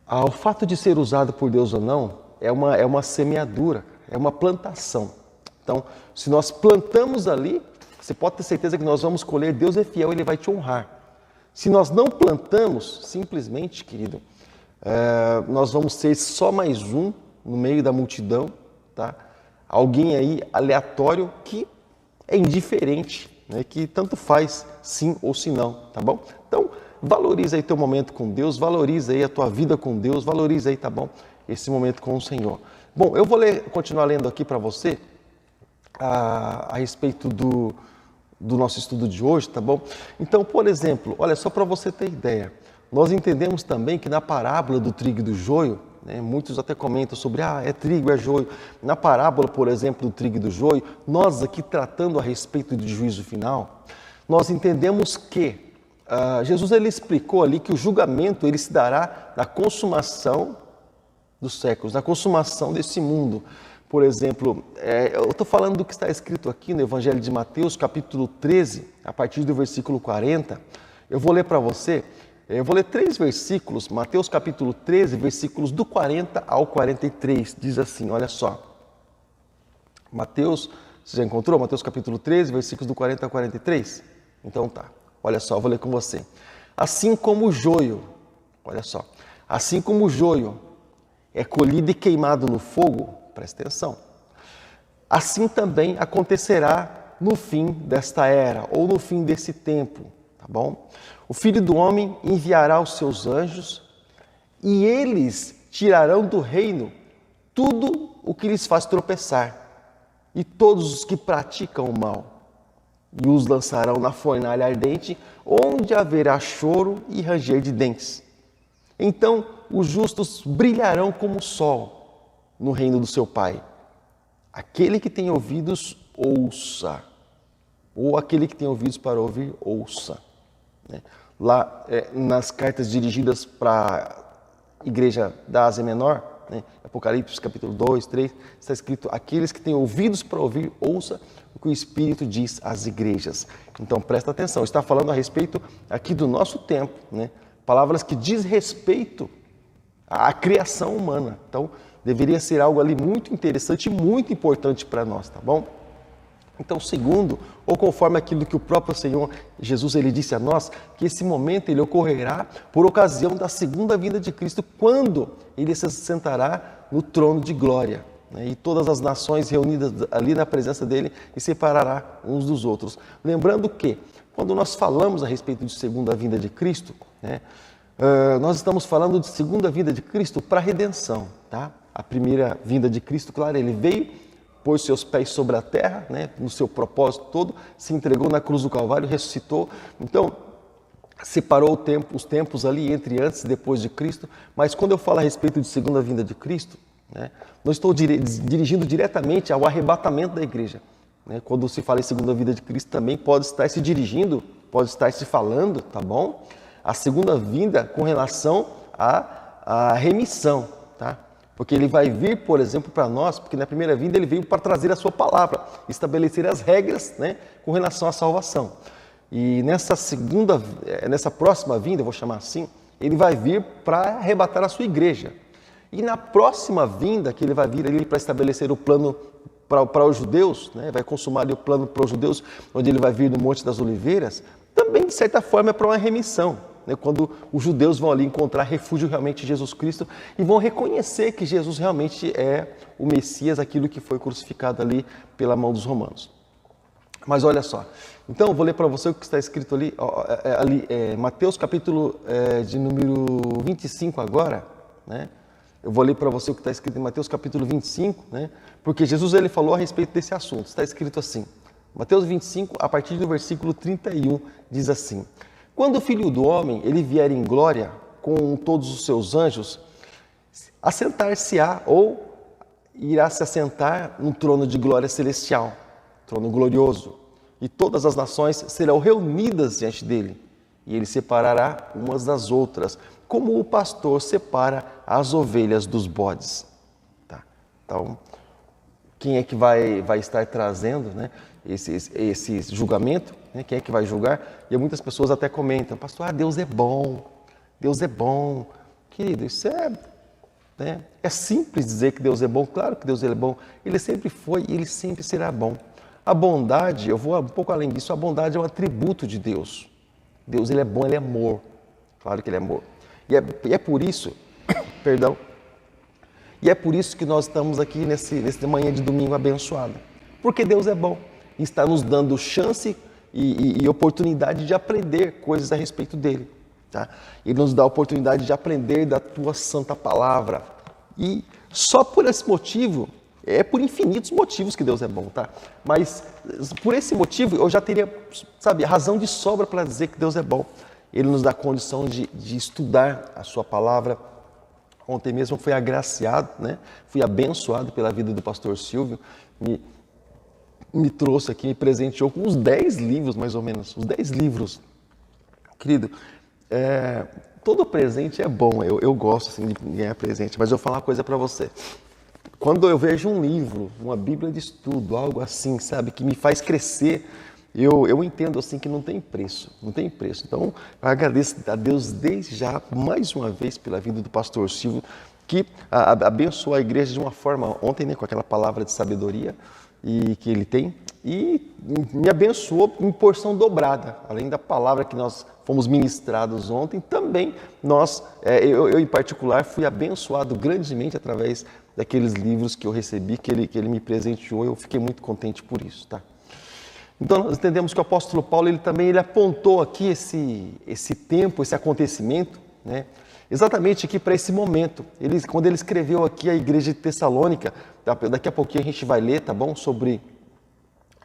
O fato de ser usado por Deus ou não é uma semeadura, é uma plantação. Então, se nós plantamos ali, você pode ter certeza que nós vamos colher. Deus é fiel, Ele vai te honrar. Se nós não plantamos, simplesmente, querido, nós vamos ser só mais um no meio da multidão, tá? Alguém aí aleatório que é indiferente, né? Que tanto faz sim ou se não, tá bom? Então, valoriza aí teu momento com Deus, valoriza aí a tua vida com Deus, valoriza aí, tá bom? Esse momento com o Senhor. Bom, eu vou continuar lendo aqui para você a respeito do nosso estudo de hoje, tá bom? Então, por exemplo, olha, só para você ter ideia, nós entendemos também que na parábola do trigo e do joio, né, muitos até comentam sobre, é trigo, é joio. Na parábola, por exemplo, do trigo e do joio, nós aqui tratando a respeito do juízo final, nós entendemos que Jesus ele explicou ali que o julgamento ele se dará na consumação dos séculos, na consumação desse mundo. Por exemplo, eu estou falando do que está escrito aqui no Evangelho de Mateus, capítulo 13, a partir do versículo 40. Eu vou ler para você, eu vou ler 3 versículos, Mateus capítulo 13, versículos do 40 ao 43. Diz assim, olha só. Mateus, você já encontrou? Mateus capítulo 13, versículos do 40 ao 43? Então tá, olha só, eu vou ler com você. Assim como o joio, olha só, assim como o joio é colhido e queimado no fogo, presta atenção. Assim também acontecerá no fim desta era, ou no fim desse tempo, tá bom? O Filho do Homem enviará os seus anjos e eles tirarão do reino tudo o que lhes faz tropeçar e todos os que praticam o mal e os lançarão na fornalha ardente, onde haverá choro e ranger de dentes. Então os justos brilharão como o sol no reino do seu Pai. Aquele que tem ouvidos, ouça. Ou aquele que tem ouvidos para ouvir, ouça. Lá nas cartas dirigidas para a igreja da Ásia Menor, Apocalipse capítulo 2, 3, está escrito, aqueles que têm ouvidos para ouvir, ouça o que o Espírito diz às igrejas. Então presta atenção, está falando a respeito aqui do nosso tempo, palavras que diz respeito à criação humana. Então, deveria ser algo ali muito interessante e muito importante para nós, tá bom? Então, segundo, ou conforme aquilo que o próprio Senhor Jesus ele disse a nós, que esse momento ele ocorrerá por ocasião da segunda vinda de Cristo, quando ele se sentará no trono de glória, e todas as nações reunidas ali na presença dele e separará uns dos outros. Lembrando que, quando nós falamos a respeito de segunda vinda de Cristo, nós estamos falando de segunda vinda de Cristo para a redenção, tá? A primeira vinda de Cristo, claro, ele veio, pôs seus pés sobre a terra, no seu propósito todo, se entregou na cruz do Calvário, ressuscitou. Então, separou os tempos ali entre antes e depois de Cristo. Mas quando eu falo a respeito de segunda vinda de Cristo, não estou dirigindo diretamente ao arrebatamento da igreja. Quando se fala em segunda vinda de Cristo, também pode estar se dirigindo, pode estar se falando, tá bom? A segunda vinda com relação à remissão, tá? Porque ele vai vir, por exemplo, para nós, porque na primeira vinda ele veio para trazer a sua palavra, estabelecer as regras, com relação à salvação. E nessa próxima vinda, eu vou chamar assim, ele vai vir para arrebatar a sua igreja. E na próxima vinda, que ele vai vir ali para estabelecer o plano para os judeus, vai consumar ali o plano para os judeus, onde ele vai vir no Monte das Oliveiras, também de certa forma é para uma remissão. Quando os judeus vão ali encontrar refúgio realmente em Jesus Cristo e vão reconhecer que Jesus realmente é o Messias, aquilo que foi crucificado ali pela mão dos romanos. Mas olha só, então eu vou ler para você o que está escrito ali, Mateus capítulo de número 25 agora, Eu vou ler para você o que está escrito em Mateus capítulo 25, porque Jesus ele falou a respeito desse assunto, está escrito assim, Mateus 25, a partir do versículo 31, diz assim: quando o Filho do Homem ele vier em glória com todos os seus anjos, assentar-se-á ou irá se assentar num trono de glória celestial, trono glorioso, e todas as nações serão reunidas diante dele, e ele separará umas das outras, como o pastor separa as ovelhas dos bodes. Tá? Então, quem é que vai estar trazendo, né, esse julgamento? Né? Quem é que vai julgar? E muitas pessoas até comentam, pastor, Deus é bom, Deus é bom. Querido, isso né, é simples dizer que Deus é bom, claro que Deus é bom, Ele sempre foi e Ele sempre será bom. A bondade, eu vou um pouco além disso, a bondade é um atributo de Deus. Deus, Ele é bom, Ele é amor, claro que Ele é amor. E é por isso, perdão, e é por isso que nós estamos aqui nesse manhã de domingo abençoado. Porque Deus é bom e está nos dando chance e oportunidade de aprender coisas a respeito dEle. Tá? Ele nos dá a oportunidade de aprender da Tua Santa Palavra. E só por esse motivo, é por infinitos motivos que Deus é bom, tá? Mas por esse motivo eu já teria, razão de sobra para dizer que Deus é bom. Ele nos dá condição de estudar a Sua Palavra. Ontem mesmo fui agraciado, né? Fui abençoado pela vida do pastor Silvio, me trouxe aqui, me presenteou com uns 10 livros, mais ou menos, uns 10 livros. Querido, todo presente é bom, eu gosto assim, de ganhar presente, mas eu vou falar uma coisa para você. Quando eu vejo um livro, uma Bíblia de estudo, algo assim, sabe, que me faz crescer, eu entendo assim que não tem preço, não tem preço. Então, eu agradeço a Deus desde já, mais uma vez, pela vida do pastor Silvio, que abençoou a igreja de uma forma, ontem, né, com aquela palavra de sabedoria e que ele tem, e me abençoou em porção dobrada, além da palavra que nós fomos ministrados ontem, também eu em particular, fui abençoado grandemente através daqueles livros que eu recebi, que ele me presenteou, eu fiquei muito contente por isso, tá? Então, nós entendemos que o apóstolo Paulo, ele apontou aqui esse tempo, esse acontecimento, né? Exatamente aqui para esse momento. Quando ele escreveu aqui a igreja de Tessalônica, daqui a pouquinho a gente vai ler, tá bom? Sobre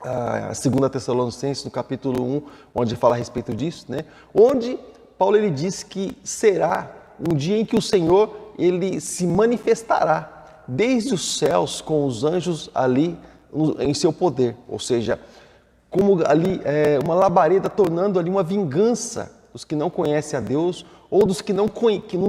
a 2 Tessalonicenses, no capítulo 1, onde fala a respeito disso, né? Onde Paulo ele diz que será um dia em que o Senhor ele se manifestará desde os céus com os anjos ali em seu poder, ou seja, como ali uma labareda tornando ali uma vingança dos que não conhecem a Deus ou dos que não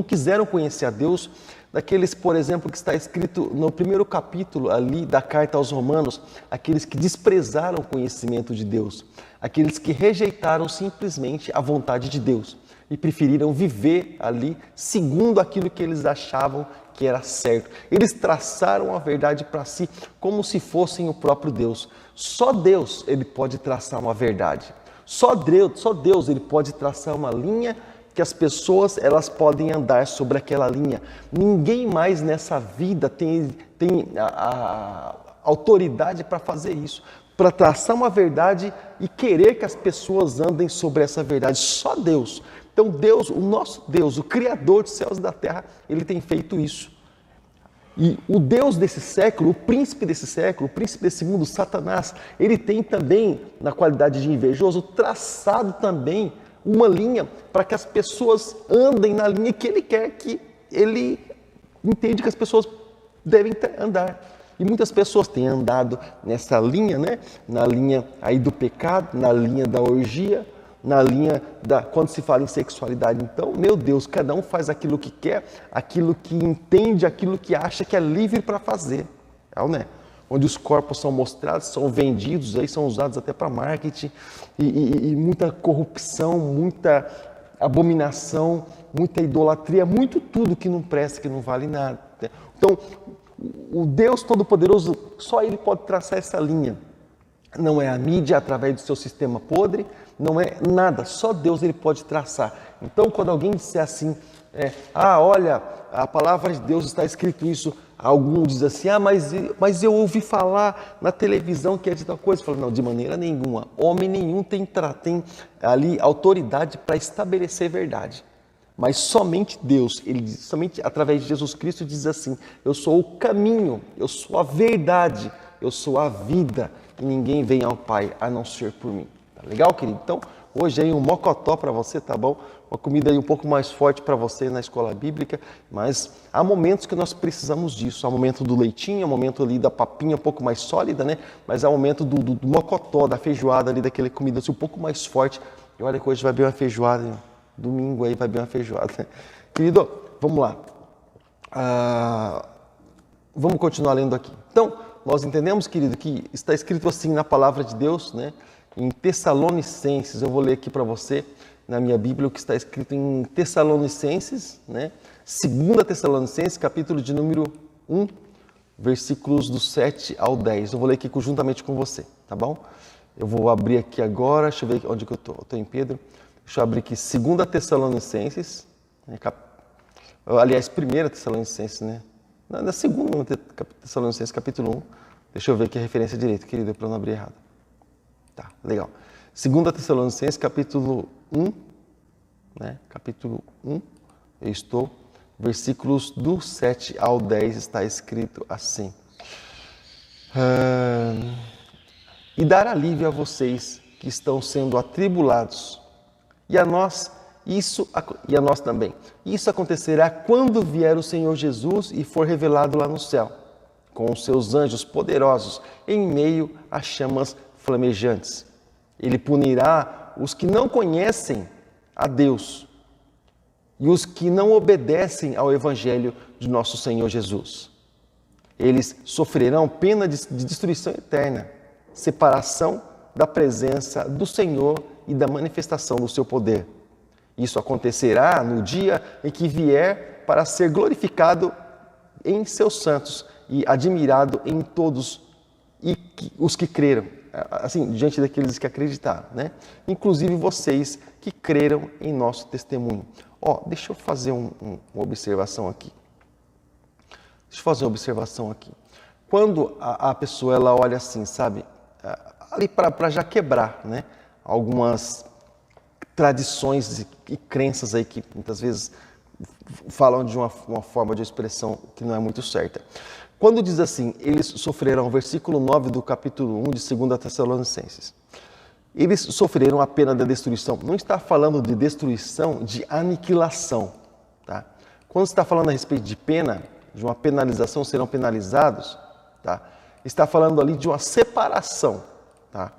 quiseram conhecer a Deus, daqueles, por exemplo, que está escrito no primeiro capítulo ali da carta aos Romanos, aqueles que desprezaram o conhecimento de Deus, aqueles que rejeitaram simplesmente a vontade de Deus e preferiram viver ali segundo aquilo que eles achavam que era certo. Eles traçaram a verdade para si como se fossem o próprio Deus. Só Deus ele pode traçar uma verdade. Só Deus ele pode traçar uma linha que as pessoas elas podem andar sobre aquela linha. Ninguém mais nessa vida tem a autoridade para fazer isso, para traçar uma verdade e querer que as pessoas andem sobre essa verdade. Só Deus. Então Deus, o nosso Deus, o Criador dos céus e da terra, Ele tem feito isso. E o Deus desse século, o príncipe desse mundo, Satanás, ele tem também, na qualidade de invejoso, traçado também uma linha para que as pessoas andem na linha que ele quer que ele entende que as pessoas devem andar. E muitas pessoas têm andado nessa linha, né? Na linha aí do pecado, na linha da orgia, na linha quando se fala em sexualidade. Então, meu Deus, cada um faz aquilo que quer, aquilo que entende, aquilo que acha que é livre para fazer. Né? Onde os corpos são mostrados, são vendidos, aí são usados até para marketing, e muita corrupção, muita abominação, muita idolatria, muito tudo que não presta, que não vale nada. Então, o Deus Todo-Poderoso, só Ele pode traçar essa linha. Não é a mídia através do seu sistema podre, não é nada, só Deus ele pode traçar. Então, quando alguém disser assim, olha, a palavra de Deus está escrito isso, algum diz assim, mas eu ouvi falar na televisão que é de tal coisa. Eu falo, não, de maneira nenhuma, homem nenhum tem ali autoridade para estabelecer verdade. Mas somente Deus, somente através de Jesus Cristo diz assim, eu sou o caminho, eu sou a verdade, eu sou a vida, e ninguém vem ao Pai a não ser por mim. Tá legal, querido? Então, hoje aí um mocotó para você, tá bom? Uma comida aí um pouco mais forte para você na escola bíblica, mas há momentos que nós precisamos disso. Há o momento do leitinho, há o momento ali da papinha um pouco mais sólida, né? Mas há o momento do mocotó, da feijoada ali, daquela comida assim, um pouco mais forte. E olha que hoje vai bem uma feijoada, hein? Domingo aí vai bem uma feijoada. Querido, vamos lá. vamos continuar lendo aqui. Então, nós entendemos, querido, que está escrito assim na palavra de Deus, né? Em Tessalonicenses, eu vou ler aqui para você, na minha Bíblia, o que está escrito em Tessalonicenses, né? 2 Tessalonicenses, capítulo de número 1, versículos do 7 ao 10. Eu vou ler aqui conjuntamente com você, tá bom? Eu vou abrir aqui agora, deixa eu ver onde que eu estou. Eu estou em Pedro. Deixa eu abrir aqui 2 Tessalonicenses, né? Aliás, 1 Tessalonicenses, né? Na segunda Tessalonicenses, capítulo 1. Deixa eu ver aqui a referência direito, querido, para não abrir errado. Tá, legal. 2 Tessalonicenses, capítulo 1, né? Capítulo 1, eu estou, versículos do 7 ao 10, está escrito assim. E dar alívio a vocês que estão sendo atribulados, e a nós também. Isso acontecerá quando vier o Senhor Jesus e for revelado lá no céu, com os seus anjos poderosos, em meio a chamas flamejantes. Ele punirá os que não conhecem a Deus e os que não obedecem ao Evangelho de nosso Senhor Jesus. Eles sofrerão pena de destruição eterna, separação da presença do Senhor e da manifestação do seu poder. Isso acontecerá no dia em que vier para ser glorificado em seus santos e admirado em todos os que creram, assim, diante daqueles que acreditaram, né? Inclusive vocês que creram em nosso testemunho. Deixa eu fazer uma observação aqui. Quando a pessoa ela olha assim, sabe, ali para já quebrar, né, algumas tradições e crenças aí que muitas vezes falam de uma forma de expressão que não é muito certa. Quando diz assim, eles sofrerão, versículo 9 do capítulo 1 de 2 Tessalonicenses, eles sofreram a pena da destruição. Não está falando de destruição, de aniquilação, tá? Quando está falando a respeito de pena, de uma penalização, serão penalizados, tá? Está falando ali de uma separação, tá?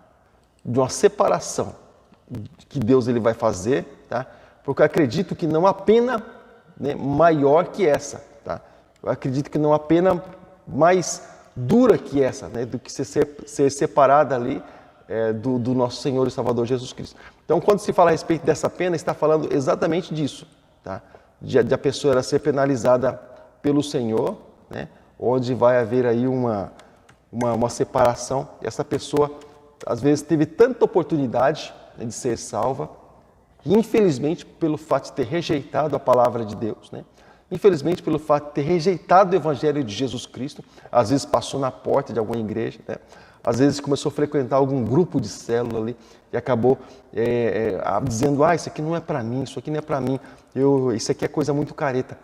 De uma separação que Deus ele vai fazer, tá? Porque eu acredito que não há pena, né, maior que essa, tá? Eu acredito que não há pena mais dura que essa, né, do que ser separada ali do nosso Senhor e Salvador Jesus Cristo. Então, quando se fala a respeito dessa pena, está falando exatamente disso, tá? De a pessoa ser penalizada pelo Senhor, né, onde vai haver aí uma separação. E essa pessoa, às vezes, teve tanta oportunidade, né, de ser salva, e infelizmente, pelo fato de ter rejeitado a palavra de Deus, né? Infelizmente, pelo fato de ter rejeitado o Evangelho de Jesus Cristo, às vezes passou na porta de alguma igreja, né? Às vezes começou a frequentar algum grupo de célula ali e acabou dizendo, isso aqui não é para mim, isso aqui não é para mim, isso aqui é coisa muito careta.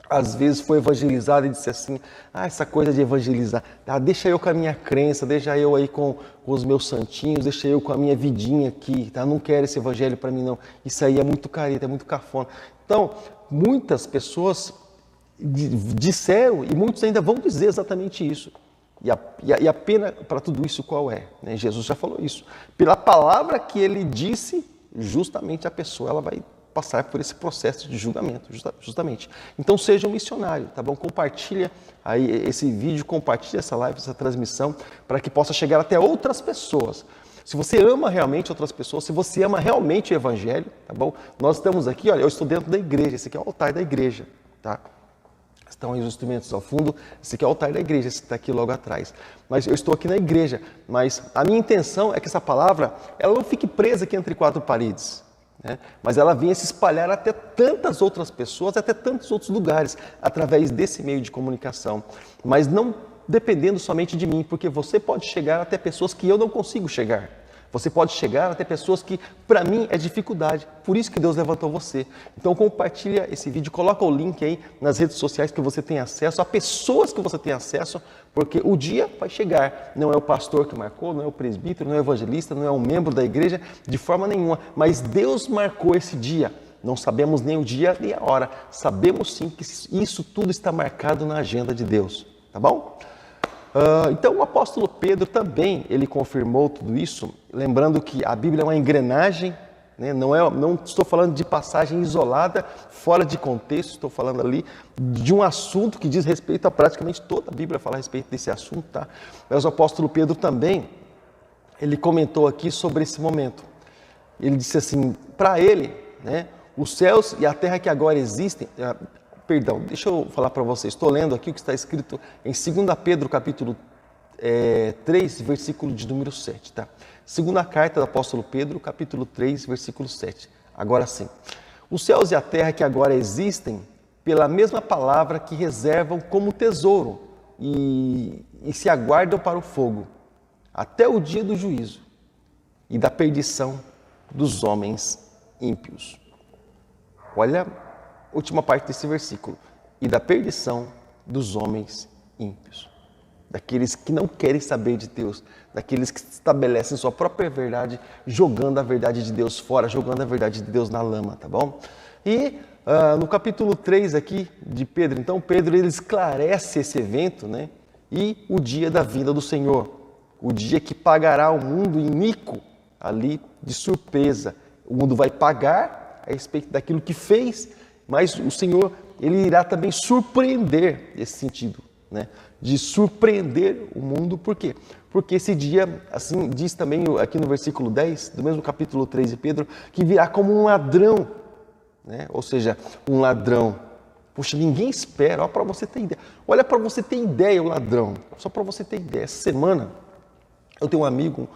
Às vezes foi evangelizado e disse assim, essa coisa de evangelizar, deixa eu com a minha crença, deixa eu aí com os meus santinhos, deixa eu com a minha vidinha aqui, tá? Não quero esse evangelho para mim não, isso aí é muito careta, é muito cafona. Então, muitas pessoas disseram e muitos ainda vão dizer exatamente isso. E a pena para tudo isso qual é? Né? Jesus já falou isso. Pela palavra que ele disse, justamente a pessoa ela vai passar por esse processo de julgamento, justamente. Então seja um missionário, tá bom? Compartilha aí esse vídeo, compartilha essa live, essa transmissão, para que possa chegar até outras pessoas. Se você ama realmente outras pessoas, se você ama realmente o Evangelho, tá bom? Nós estamos aqui, olha, eu estou dentro da igreja, esse aqui é o altar da igreja, tá? Estão aí os instrumentos ao fundo, esse aqui é o altar da igreja, esse está aqui logo atrás. Mas eu estou aqui na igreja, mas a minha intenção é que essa palavra, ela não fique presa aqui entre quatro paredes, né? Mas ela venha se espalhar até tantas outras pessoas, até tantos outros lugares, através desse meio de comunicação. Mas não dependendo somente de mim, porque você pode chegar até pessoas que eu não consigo chegar. Você pode chegar até pessoas que, para mim, é dificuldade. Por isso que Deus levantou você. Então, compartilha esse vídeo, coloca o link aí nas redes sociais que você tem acesso, a pessoas que você tem acesso, porque o dia vai chegar. Não é o pastor que marcou, não é o presbítero, não é o evangelista, não é um membro da igreja, de forma nenhuma. Mas Deus marcou esse dia. Não sabemos nem o dia nem a hora. Sabemos sim que isso tudo está marcado na agenda de Deus. Tá bom? Então o apóstolo Pedro também, ele confirmou tudo isso, lembrando que a Bíblia é uma engrenagem, né? Não estou falando de passagem isolada, fora de contexto, estou falando ali de um assunto que diz respeito a praticamente toda a Bíblia fala a respeito desse assunto, tá? Mas o apóstolo Pedro também, ele comentou aqui sobre esse momento. Ele disse assim, para ele, né, os céus e a terra que agora existem, perdão, deixa eu falar para vocês, estou lendo aqui o que está escrito em 2 Pedro, capítulo 3, versículo de número 7, tá? Segunda carta do apóstolo Pedro, capítulo 3, versículo 7. Agora sim. Os céus e a terra que agora existem, pela mesma palavra que reservam como tesouro e se aguardam para o fogo, até o dia do juízo e da perdição dos homens ímpios. Olha a última parte desse versículo. E da perdição dos homens ímpios. Daqueles que não querem saber de Deus, daqueles que estabelecem sua própria verdade, jogando a verdade de Deus fora, jogando a verdade de Deus na lama, tá bom? E no capítulo 3 aqui de Pedro, então Pedro ele esclarece esse evento, né? E o dia da vinda do Senhor, o dia que pagará o mundo iníquo ali de surpresa. O mundo vai pagar a respeito daquilo que fez, mas o Senhor ele irá também surpreender nesse sentido, né? De surpreender o mundo, por quê? Porque esse dia, assim diz também aqui no versículo 10, do mesmo capítulo 3 de Pedro, que virá como um ladrão, né? Ou seja, um ladrão. Puxa, ninguém espera, olha para você ter ideia. Olha para você ter ideia, o ladrão. Só para você ter ideia. Essa semana, eu tenho um amigo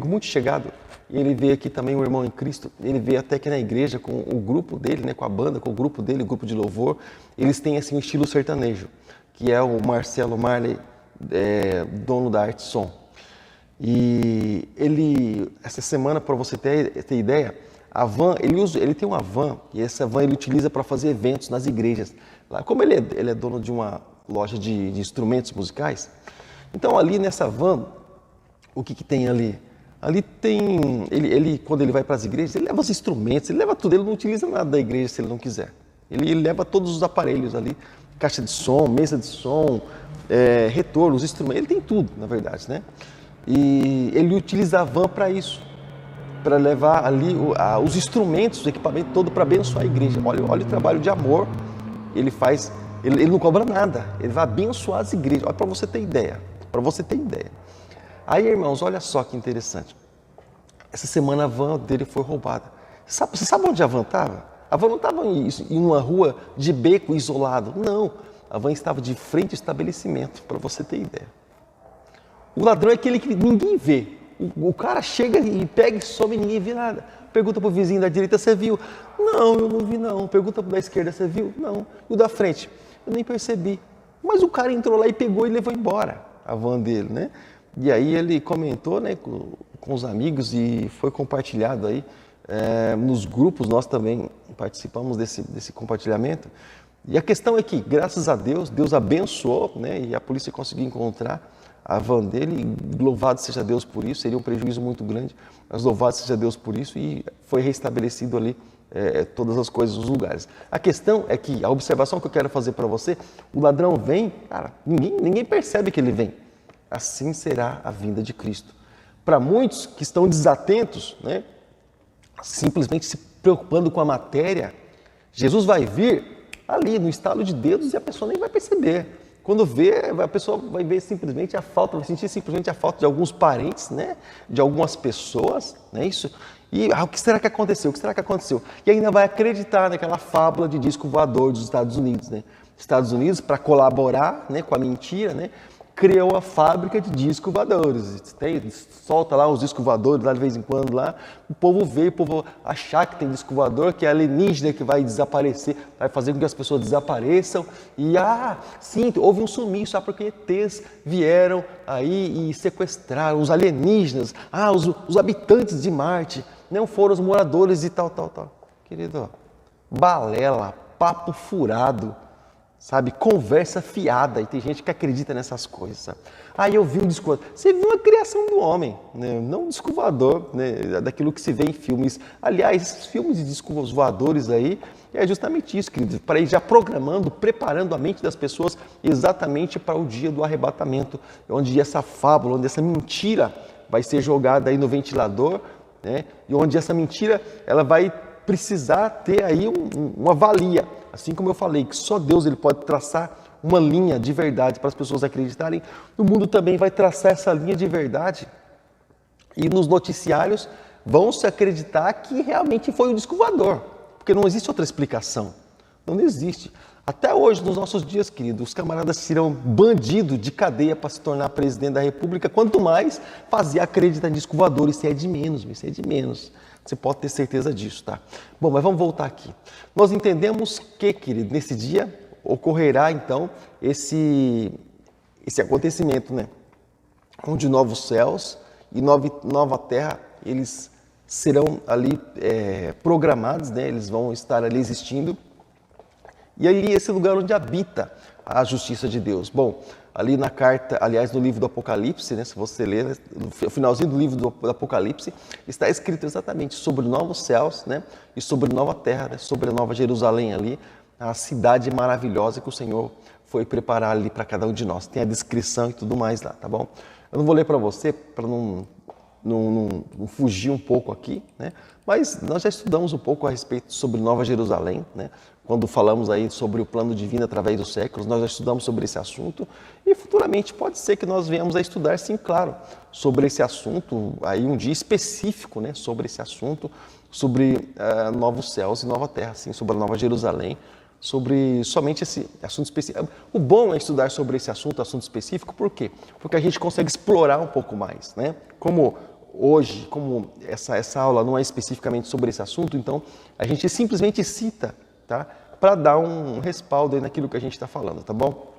muito chegado, e ele veio aqui também, um irmão em Cristo, ele veio até aqui na igreja com o grupo dele, né, com a banda, com o grupo dele, o grupo de louvor. Eles têm assim um estilo sertanejo, que é o Marcelo Marley, dono da Arte Som. E ele, essa semana, para você ter ideia, a van, ele tem uma van, e essa van ele utiliza para fazer eventos nas igrejas. Lá, como ele é dono de uma loja de instrumentos musicais, então ali nessa van, o que tem ali? Ali tem, ele quando ele vai para as igrejas, ele leva os instrumentos, ele leva tudo, ele não utiliza nada da igreja se ele não quiser. Ele leva todos os aparelhos ali, caixa de som, mesa de som, retorno, os instrumentos, ele tem tudo, na verdade, né? E ele utiliza a van para isso, para levar ali os instrumentos, o equipamento todo para abençoar a igreja. Olha o trabalho de amor ele faz, ele não cobra nada, ele vai abençoar as igrejas. Olha para você ter ideia, Aí, irmãos, olha só que interessante. Essa semana a van dele foi roubada. Você sabe onde a van estava? A van não estava em uma rua de beco isolado. Não, a van estava de frente ao estabelecimento, para você ter ideia. O ladrão é aquele que ninguém vê. O cara chega e pega e some e ninguém vê nada. Pergunta para o vizinho da direita, você viu? Não, eu não vi não. Pergunta para o da esquerda, você viu? Não. E o da frente? Eu nem percebi. Mas o cara entrou lá e pegou e levou embora a van dele, né? E aí ele comentou, né, com os amigos e foi compartilhado aí nos grupos. Nós também participamos desse compartilhamento. E a questão é que, graças a Deus, Deus abençoou, né, e a polícia conseguiu encontrar a van dele. E louvado seja Deus por isso. Seria um prejuízo muito grande, mas louvado seja Deus por isso. E foi restabelecido ali todas as coisas, os lugares. A questão é que, a observação que eu quero fazer para você, o ladrão vem, cara, ninguém percebe que ele vem. Assim será a vinda de Cristo. Para muitos que estão desatentos, né, simplesmente se preocupando com a matéria, Jesus vai vir ali no estalo de dedos e a pessoa nem vai perceber. Quando vê, a pessoa vai ver simplesmente a falta, vai sentir simplesmente a falta de alguns parentes, né, de algumas pessoas, né, isso. E o que será que aconteceu? O que será que aconteceu? E ainda vai acreditar naquela fábula de disco voador dos Estados Unidos, né? Estados Unidos, para colaborar, né, com a mentira, né, criou a fábrica de discos voadores. Solta lá os discos voadores lá de vez em quando lá. O povo vê, o povo achar que tem disco voador, que é alienígena que vai desaparecer, vai fazer com que as pessoas desapareçam. E sim, houve um sumiço, porque ETs vieram aí e sequestraram os alienígenas, os habitantes de Marte, não foram os moradores e tal. Querido, balela, papo furado. Sabe, conversa fiada, e tem gente que acredita nessas coisas, sabe? Aí eu vi um disco voador. Você viu a criação do homem, né? Não um disco voador, né? Daquilo que se vê em filmes. Aliás, esses filmes de discos voadores aí, é justamente isso, querido, para ir já programando, preparando a mente das pessoas exatamente para o dia do arrebatamento, onde essa fábula, onde essa mentira vai ser jogada aí no ventilador, né? E onde essa mentira ela vai precisar ter aí uma valia. Assim como eu falei, que só Deus ele pode traçar uma linha de verdade para as pessoas acreditarem, o mundo também vai traçar essa linha de verdade. E nos noticiários vão se acreditar que realmente foi um disco voador, porque não existe outra explicação. Não existe. Até hoje, nos nossos dias, querido, os camaradas tiram bandido de cadeia para se tornar presidente da República, quanto mais fazer acreditar em disco voador. Isso é de menos, isso é de menos. Você pode ter certeza disso, tá? Bom, mas vamos voltar aqui. Nós entendemos que, querido, nesse dia ocorrerá, então, esse acontecimento, né? Onde novos céus e nova terra, eles serão ali programados, né? Eles vão estar ali existindo. E aí esse lugar onde habita a justiça de Deus. Bom, ali na carta, aliás, no livro do Apocalipse, né, se você ler, no finalzinho do livro do Apocalipse, está escrito exatamente sobre novos céus, né, e sobre nova terra, né, sobre a nova Jerusalém ali, a cidade maravilhosa que o Senhor foi preparar ali para cada um de nós. Tem a descrição e tudo mais lá, tá bom? Eu não vou ler para você, para não fugir um pouco aqui, né? Mas nós já estudamos um pouco a respeito sobre Nova Jerusalém, né? Quando falamos aí sobre o plano divino através dos séculos, nós já estudamos sobre esse assunto e futuramente pode ser que nós venhamos a estudar, sim, claro, sobre esse assunto, aí um dia específico, né? Sobre esse assunto, sobre novos céus e nova terra, sim, sobre a Nova Jerusalém, sobre somente esse assunto específico. O bom é estudar sobre esse assunto específico, por quê? Porque a gente consegue explorar um pouco mais, né? Como hoje, como essa aula não é especificamente sobre esse assunto, então a gente simplesmente cita, tá? Para dar um respaldo aí naquilo que a gente está falando, tá bom?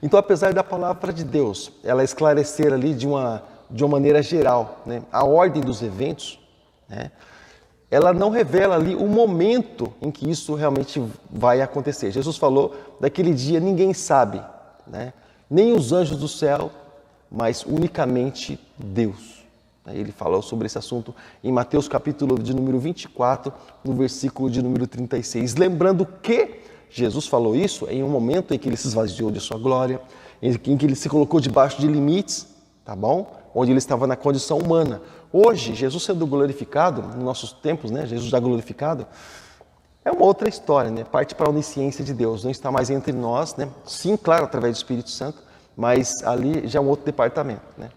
Então, apesar da palavra de Deus, ela esclarecer ali de uma maneira geral, né, a ordem dos eventos, né, ela não revela ali o momento em que isso realmente vai acontecer. Jesus falou, daquele dia ninguém sabe, né, nem os anjos do céu, mas unicamente Deus. Ele falou sobre esse assunto em Mateus capítulo de número 24, no versículo de número 36. Lembrando que Jesus falou isso em um momento em que ele se esvaziou de sua glória, em que ele se colocou debaixo de limites, tá bom? Onde ele estava na condição humana. Hoje, Jesus sendo glorificado, nos nossos tempos, né? Jesus já glorificado, é uma outra história, né? Parte para a onisciência de Deus, não está mais entre nós, né? Sim, claro, através do Espírito Santo, mas ali já é um outro departamento, né?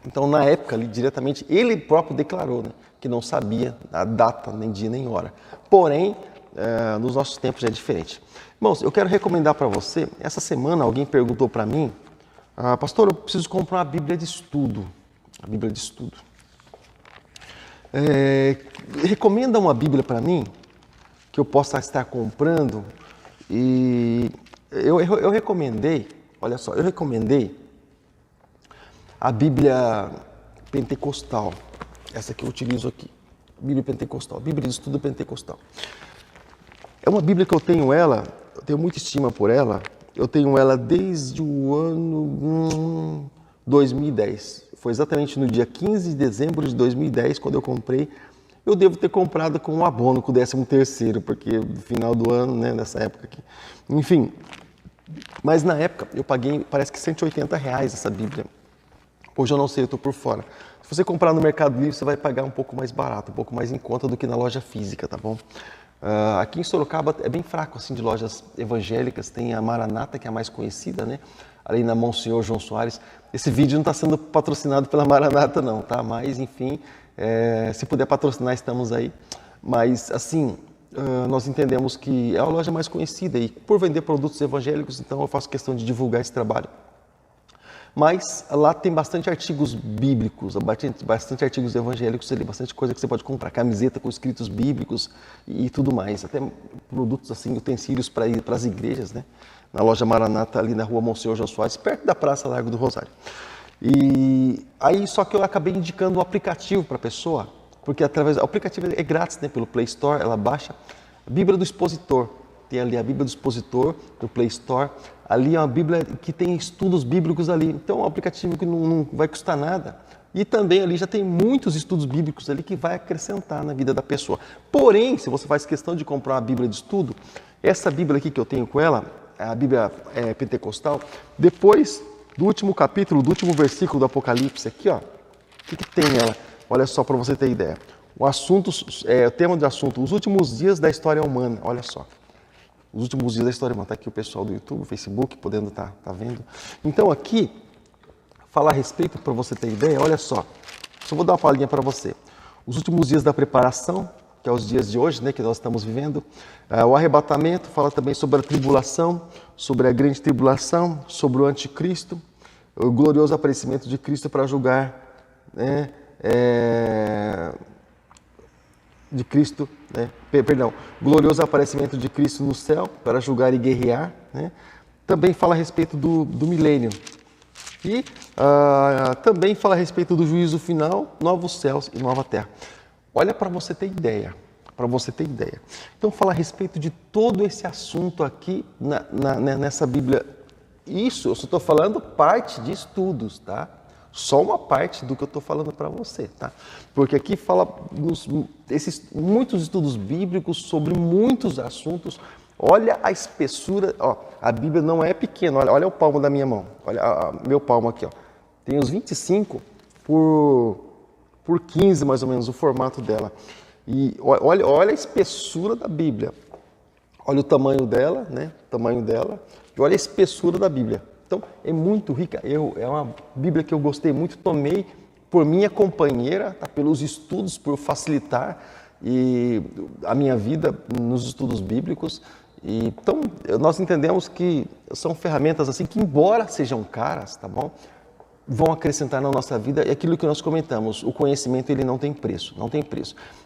Então, na época, ali, diretamente, ele próprio declarou, né, que não sabia a data, nem dia, nem hora. Porém, nos nossos tempos é diferente. Irmãos, eu quero recomendar para você, essa semana alguém perguntou para mim, pastor, eu preciso comprar uma Bíblia de estudo. A Bíblia de estudo. Recomenda uma Bíblia para mim, que eu possa estar comprando. E eu recomendei, olha só, eu recomendei a Bíblia Pentecostal, essa que eu utilizo aqui, Bíblia Pentecostal, Bíblia de Estudo Pentecostal. É uma Bíblia que eu tenho muita estima por ela, eu tenho ela desde o ano 2010. Foi exatamente no dia 15 de dezembro de 2010, quando eu comprei. Eu devo ter comprado com um abono, com o 13º, porque no final do ano, né, nessa época aqui. Enfim, mas na época eu paguei, parece que R$180 essa Bíblia. Hoje eu não sei, eu estou por fora. Se você comprar no Mercado Livre, você vai pagar um pouco mais barato, um pouco mais em conta do que na loja física, tá bom? Aqui em Sorocaba é bem fraco, assim, de lojas evangélicas. Tem a Maranata, que é a mais conhecida, né? Ali na Monsenhor João Soares. Esse vídeo não está sendo patrocinado pela Maranata, não, tá? Mas, enfim, se puder patrocinar, estamos aí. Mas, assim, nós entendemos que é a loja mais conhecida e por vender produtos evangélicos, então eu faço questão de divulgar esse trabalho. Mas lá tem bastante artigos bíblicos, bastante artigos evangélicos ali, bastante coisa que você pode comprar, camiseta com escritos bíblicos e tudo mais, até produtos assim, utensílios para ir para as igrejas, né? Na loja Maranata, ali na rua Monsenhor João Soares, perto da Praça Largo do Rosário. E aí, só que eu acabei indicando um aplicativo para a pessoa, porque o aplicativo é grátis, né? Pelo Play Store, ela baixa a Bíblia do Expositor. Tem ali a Bíblia do Expositor, no Play Store. Ali é uma Bíblia que tem estudos bíblicos ali. Então é um aplicativo que não vai custar nada. E também ali já tem muitos estudos bíblicos ali que vai acrescentar na vida da pessoa. Porém, se você faz questão de comprar uma Bíblia de estudo, essa Bíblia aqui que eu tenho com ela, a Bíblia Pentecostal, depois do último capítulo, do último versículo do Apocalipse aqui, ó, o que tem nela? Olha só para você ter ideia. O tema de assunto, os últimos dias da história humana. Olha só. Os últimos dias da história humana. Está aqui o pessoal do YouTube, Facebook, podendo estar vendo. Então aqui, falar a respeito, para você ter ideia, olha só. Só vou dar uma palhinha para você. Os últimos dias da preparação, que é os dias de hoje, né, que nós estamos vivendo. O arrebatamento fala também sobre a tribulação, sobre a grande tribulação, sobre o anticristo, o glorioso aparecimento de Cristo para julgar, né, glorioso aparecimento de Cristo no céu para julgar e guerrear, né? Também fala a respeito do milênio e também fala a respeito do juízo final, novos céus e nova terra. Olha para você ter ideia, Então fala a respeito de todo esse assunto aqui nessa Bíblia. Isso eu só estou falando parte de estudos, tá? Só uma parte do que eu estou falando para você, tá? Porque aqui fala muitos estudos bíblicos sobre muitos assuntos. Olha a espessura, ó, a Bíblia não é pequena, olha o palmo da minha mão, olha meu palmo aqui, ó. Tem uns 25 por 15 mais ou menos o formato dela. E olha a espessura da Bíblia. Olha o tamanho dela, né? E olha a espessura da Bíblia. Então, é muito rica. É uma Bíblia que eu gostei muito, tomei por minha companheira, tá? Pelos estudos, por facilitar a minha vida nos estudos bíblicos. Então, nós entendemos que são ferramentas assim que, embora sejam caras, tá bom? Vão acrescentar na nossa vida. E aquilo que nós comentamos, o conhecimento ele não tem preço,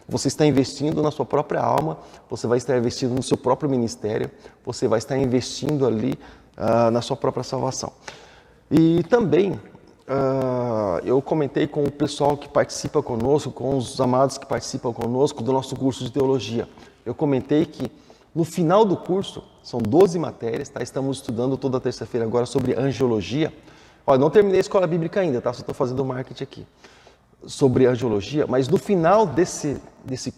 Você está investindo na sua própria alma, você vai estar investindo no seu próprio ministério, você vai estar investindo ali na sua própria salvação. E também eu comentei com o pessoal que participa conosco, com os amados que participam conosco do nosso curso de teologia. Eu comentei que no final do curso, são 12 matérias, tá? Estamos estudando toda terça-feira agora sobre angiologia. Olha, não terminei a escola bíblica ainda, tá? Só estou fazendo marketing aqui sobre angiologia, mas no final desse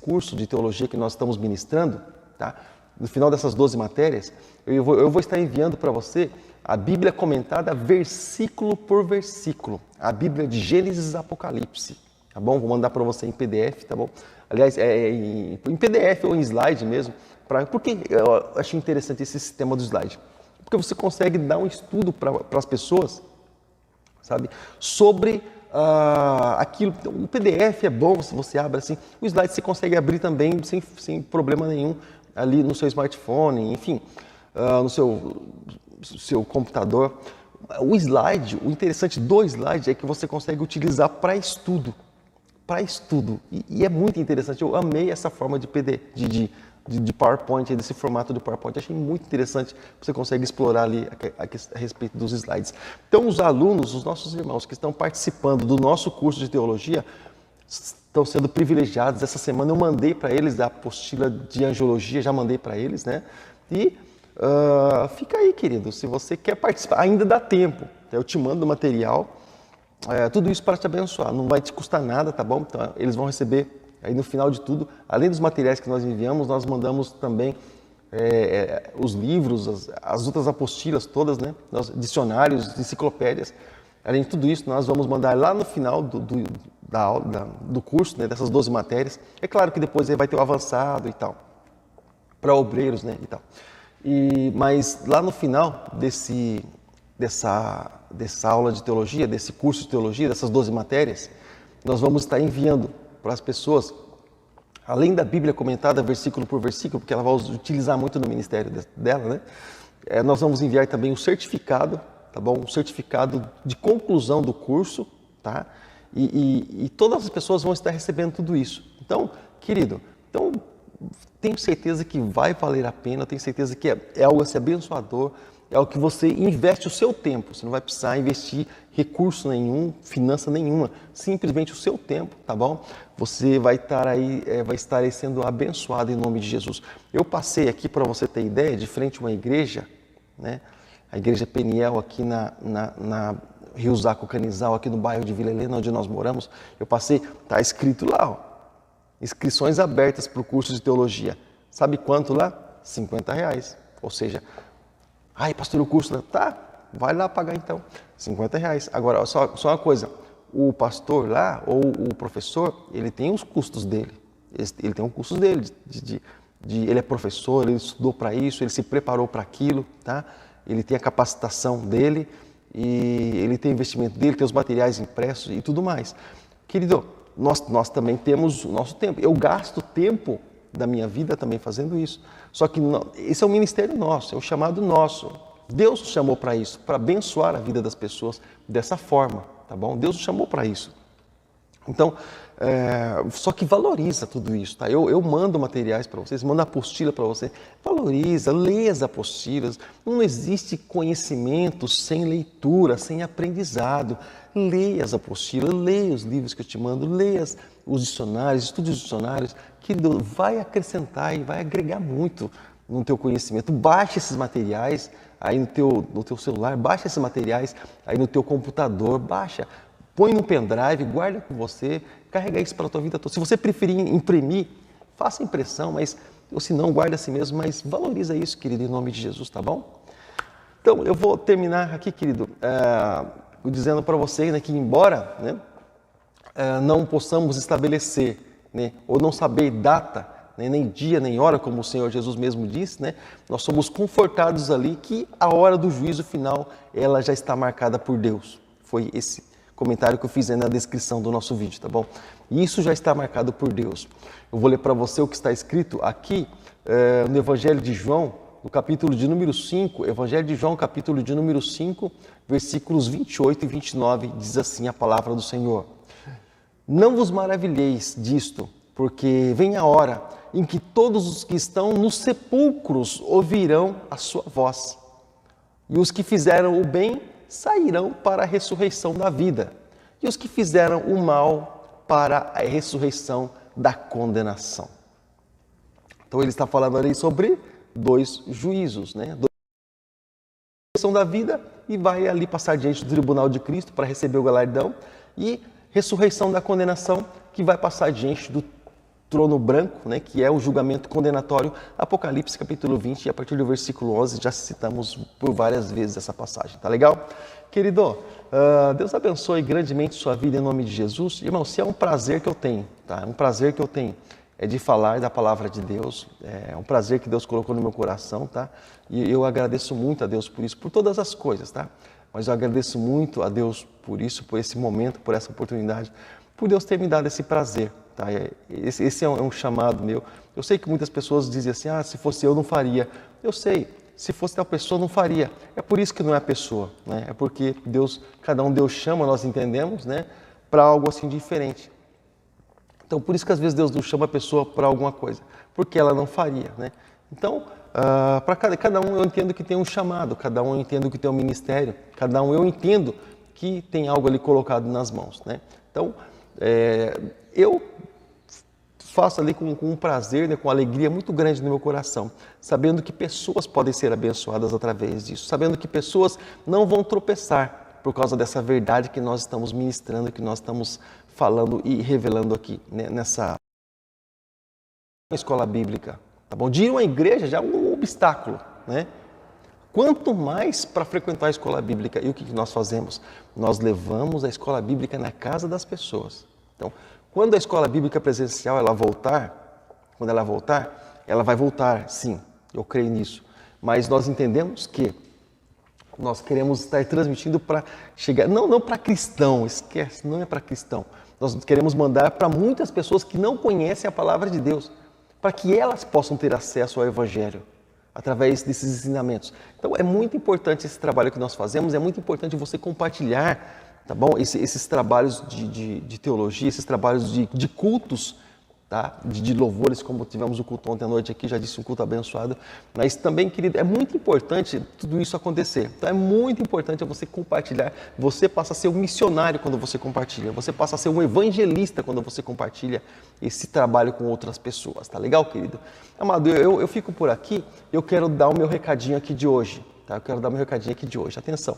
curso de teologia que nós estamos ministrando, tá? No final dessas 12 matérias, eu vou estar enviando para você a Bíblia comentada versículo por versículo, a Bíblia de Gênesis e Apocalipse, tá bom? Vou mandar para você em PDF, tá bom? Aliás, em PDF ou em slide mesmo. Por que eu achei interessante esse sistema do slide? Porque você consegue dar um estudo para as pessoas, sabe, sobre aquilo. O PDF é bom se você abre assim, o slide você consegue abrir também sem problema nenhum ali no seu smartphone, enfim, no seu computador. O slide, o interessante do slide é que você consegue utilizar para estudo. E é muito interessante, eu amei essa forma de PowerPoint, desse formato de PowerPoint, achei muito interessante, você consegue explorar ali a respeito dos slides. Então os alunos, os nossos irmãos que estão participando do nosso curso de teologia, estão sendo privilegiados. Essa semana eu mandei para eles a apostila de angiologia, já mandei para eles, né? E fica aí, querido, se você quer participar, ainda dá tempo, eu te mando o material, tudo isso para te abençoar, não vai te custar nada, tá bom? Então eles vão receber. Aí no final de tudo, além dos materiais que nós enviamos, nós mandamos também os livros, as outras apostilas todas, né? Dicionários, enciclopédias. Além de tudo isso, nós vamos mandar lá no final do curso, né? Dessas 12 matérias. É claro que depois aí vai ter o avançado e tal, para obreiros, né? E tal. Mas lá no final dessa aula de teologia, desse curso de teologia, dessas 12 matérias, nós vamos estar enviando para as pessoas, além da Bíblia comentada versículo por versículo, porque ela vai utilizar muito no ministério dela, né? Nós vamos enviar também o certificado, tá bom? O certificado de conclusão do curso, tá? E todas as pessoas vão estar recebendo tudo isso. Então, querido, tenho certeza que vai valer a pena, tenho certeza que é algo assim abençoador, é algo que você investe o seu tempo, você não vai precisar investir recurso nenhum, finança nenhuma, simplesmente o seu tempo, tá bom? Você vai estar aí sendo abençoado em nome de Jesus. Eu passei aqui, para você ter ideia, de frente a uma igreja, né? A igreja Peniel aqui na Rio Zaco Canizal, aqui no bairro de Vila Helena, onde nós moramos. Eu passei, tá escrito lá, ó, inscrições abertas para o curso de teologia. Sabe quanto lá? R$50. Ou seja, ai, pastor, o curso tá, vai lá pagar então, R$50. Agora, só uma coisa, o pastor lá, ou o professor, ele tem os custos dele. Ele tem os custos dele, ele é professor, ele estudou para isso, ele se preparou para aquilo, tá? Ele tem a capacitação dele, e ele tem o investimento dele, tem os materiais impressos e tudo mais. Querido, nós também temos o nosso tempo. Eu gasto tempo da minha vida também fazendo isso. Só que esse é um ministério nosso, é um chamado nosso. Deus nos chamou para isso, para abençoar a vida das pessoas dessa forma, tá bom? Deus nos chamou para isso. Então, só que valoriza tudo isso, tá? Eu mando materiais para vocês, mando apostila para você. Valoriza, lê as apostilas. Não existe conhecimento sem leitura, sem aprendizado. Leia as apostilas, leia os livros que eu te mando, leia os dicionários, estude os dicionários, que vai acrescentar e vai agregar muito no teu conhecimento. Baixe esses materiais aí no teu celular, baixa esses materiais aí no teu computador, baixa. Põe no pendrive, guarda com você, carrega isso para a tua vida toda. Se você preferir imprimir, faça impressão, ou se não, guarda assim mesmo, mas valoriza isso, querido, em nome de Jesus, tá bom? Então, eu vou terminar aqui, querido, dizendo para você, né, que embora, né, não possamos estabelecer, né, ou não saber data, né, nem dia, nem hora, como o Senhor Jesus mesmo disse, né, nós somos confortados ali que a hora do juízo final, ela já está marcada por Deus. Foi esse comentário que eu fiz aí na descrição do nosso vídeo, tá bom? E isso já está marcado por Deus. Eu vou ler para você o que está escrito aqui no Evangelho de João, no capítulo de número 5, Evangelho de João, capítulo de número 5, versículos 28 e 29, diz assim a palavra do Senhor. Não vos maravilheis disto, porque vem a hora em que todos os que estão nos sepulcros ouvirão a sua voz, e os que fizeram o bem sairão para a ressurreição da vida, e os que fizeram o mal para a ressurreição da condenação. Então ele está falando ali sobre dois juízos, né? Ressurreição da vida, e vai ali passar diante do tribunal de Cristo para receber o galardão, e ressurreição da condenação, que vai passar diante do trono branco, né, que é o julgamento condenatório, Apocalipse capítulo 20, e a partir do versículo 11, já citamos por várias vezes essa passagem, tá legal? Querido, Deus abençoe grandemente sua vida em nome de Jesus. Irmão, se é um prazer que eu tenho, tá? É um prazer que eu tenho de falar da palavra de Deus, é um prazer que Deus colocou no meu coração, tá? E eu agradeço muito a Deus por isso, por todas as coisas, tá? Mas eu agradeço muito a Deus por isso, por esse momento, por essa oportunidade, por Deus ter me dado esse prazer. Tá? Esse é um chamado meu. Eu sei que muitas pessoas dizem assim, se fosse eu não faria. Eu sei, se fosse tal pessoa não faria. É por isso que não é a pessoa, né? É porque cada um Deus chama, nós entendemos, né, para algo assim diferente. Então por isso que às vezes Deus não chama a pessoa para alguma coisa, porque ela não faria, né? Então, para cada um eu entendo que tem um chamado, cada um eu entendo que tem um ministério, cada um eu entendo que tem algo ali colocado nas mãos, né? Então, eu faço ali com um prazer, né, com alegria muito grande no meu coração, sabendo que pessoas podem ser abençoadas através disso, sabendo que pessoas não vão tropeçar por causa dessa verdade que nós estamos ministrando, que nós estamos falando e revelando aqui, né, nessa escola bíblica, tá bom? De ir a uma igreja já é um obstáculo, né? Quanto mais para frequentar a escola bíblica. E o que nós fazemos? Nós levamos a escola bíblica na casa das pessoas. Então, quando a escola bíblica presencial ela vai voltar, sim, eu creio nisso. Mas nós entendemos que nós queremos estar transmitindo para chegar, não para cristão, esquece, não é para cristão. Nós queremos mandar para muitas pessoas que não conhecem a palavra de Deus, para que elas possam ter acesso ao Evangelho através desses ensinamentos. Então é muito importante esse trabalho que nós fazemos, é muito importante você compartilhar, tá bom? Esses trabalhos de teologia, esses trabalhos de cultos, tá? De louvores, como tivemos o culto ontem à noite aqui, já disse, um culto abençoado. Mas também, querido, é muito importante tudo isso acontecer. Então é muito importante você compartilhar. Você passa a ser um missionário quando você compartilha. Você passa a ser um evangelista quando você compartilha esse trabalho com outras pessoas. Tá legal, querido? Amado, eu fico por aqui. Eu quero dar o meu recadinho aqui de hoje. Tá? Eu quero dar o meu recadinho aqui de hoje. Atenção.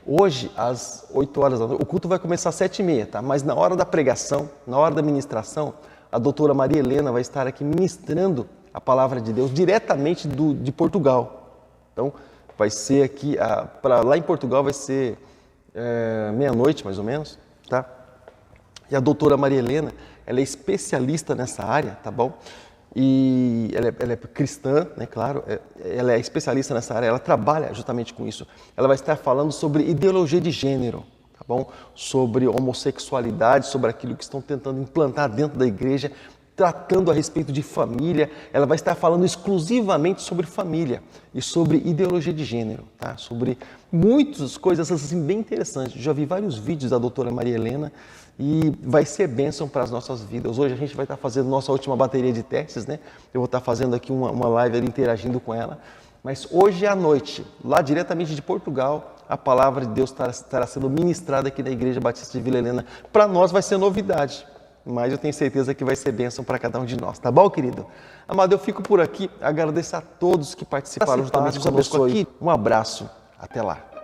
Hoje, às 8 horas da noite, o culto vai começar às 7h30, tá? Mas na hora da pregação, na hora da ministração, a doutora Maria Helena vai estar aqui ministrando a palavra de Deus diretamente de Portugal. Então, vai ser aqui, lá em Portugal vai ser meia-noite mais ou menos, tá? E a doutora Maria Helena, ela é especialista nessa área, tá bom? E ela é cristã, né, claro, ela é especialista nessa área, ela trabalha justamente com isso. Ela vai estar falando sobre ideologia de gênero, tá bom? Sobre homossexualidade, sobre aquilo que estão tentando implantar dentro da igreja, tratando a respeito de família. Ela vai estar falando exclusivamente sobre família e sobre ideologia de gênero, tá? Sobre muitas coisas assim bem interessantes. Já vi vários vídeos da doutora Maria Helena e vai ser bênção para as nossas vidas. Hoje a gente vai estar fazendo nossa última bateria de testes, né? Eu vou estar fazendo aqui uma live ali, interagindo com ela. Mas hoje à noite, lá diretamente de Portugal, a palavra de Deus estará sendo ministrada aqui na Igreja Batista de Vila Helena. Para nós vai ser novidade, mas eu tenho certeza que vai ser bênção para cada um de nós, tá bom, querido? Amado, eu fico por aqui, agradeço a todos que participaram justamente conosco aqui. Um abraço, até lá.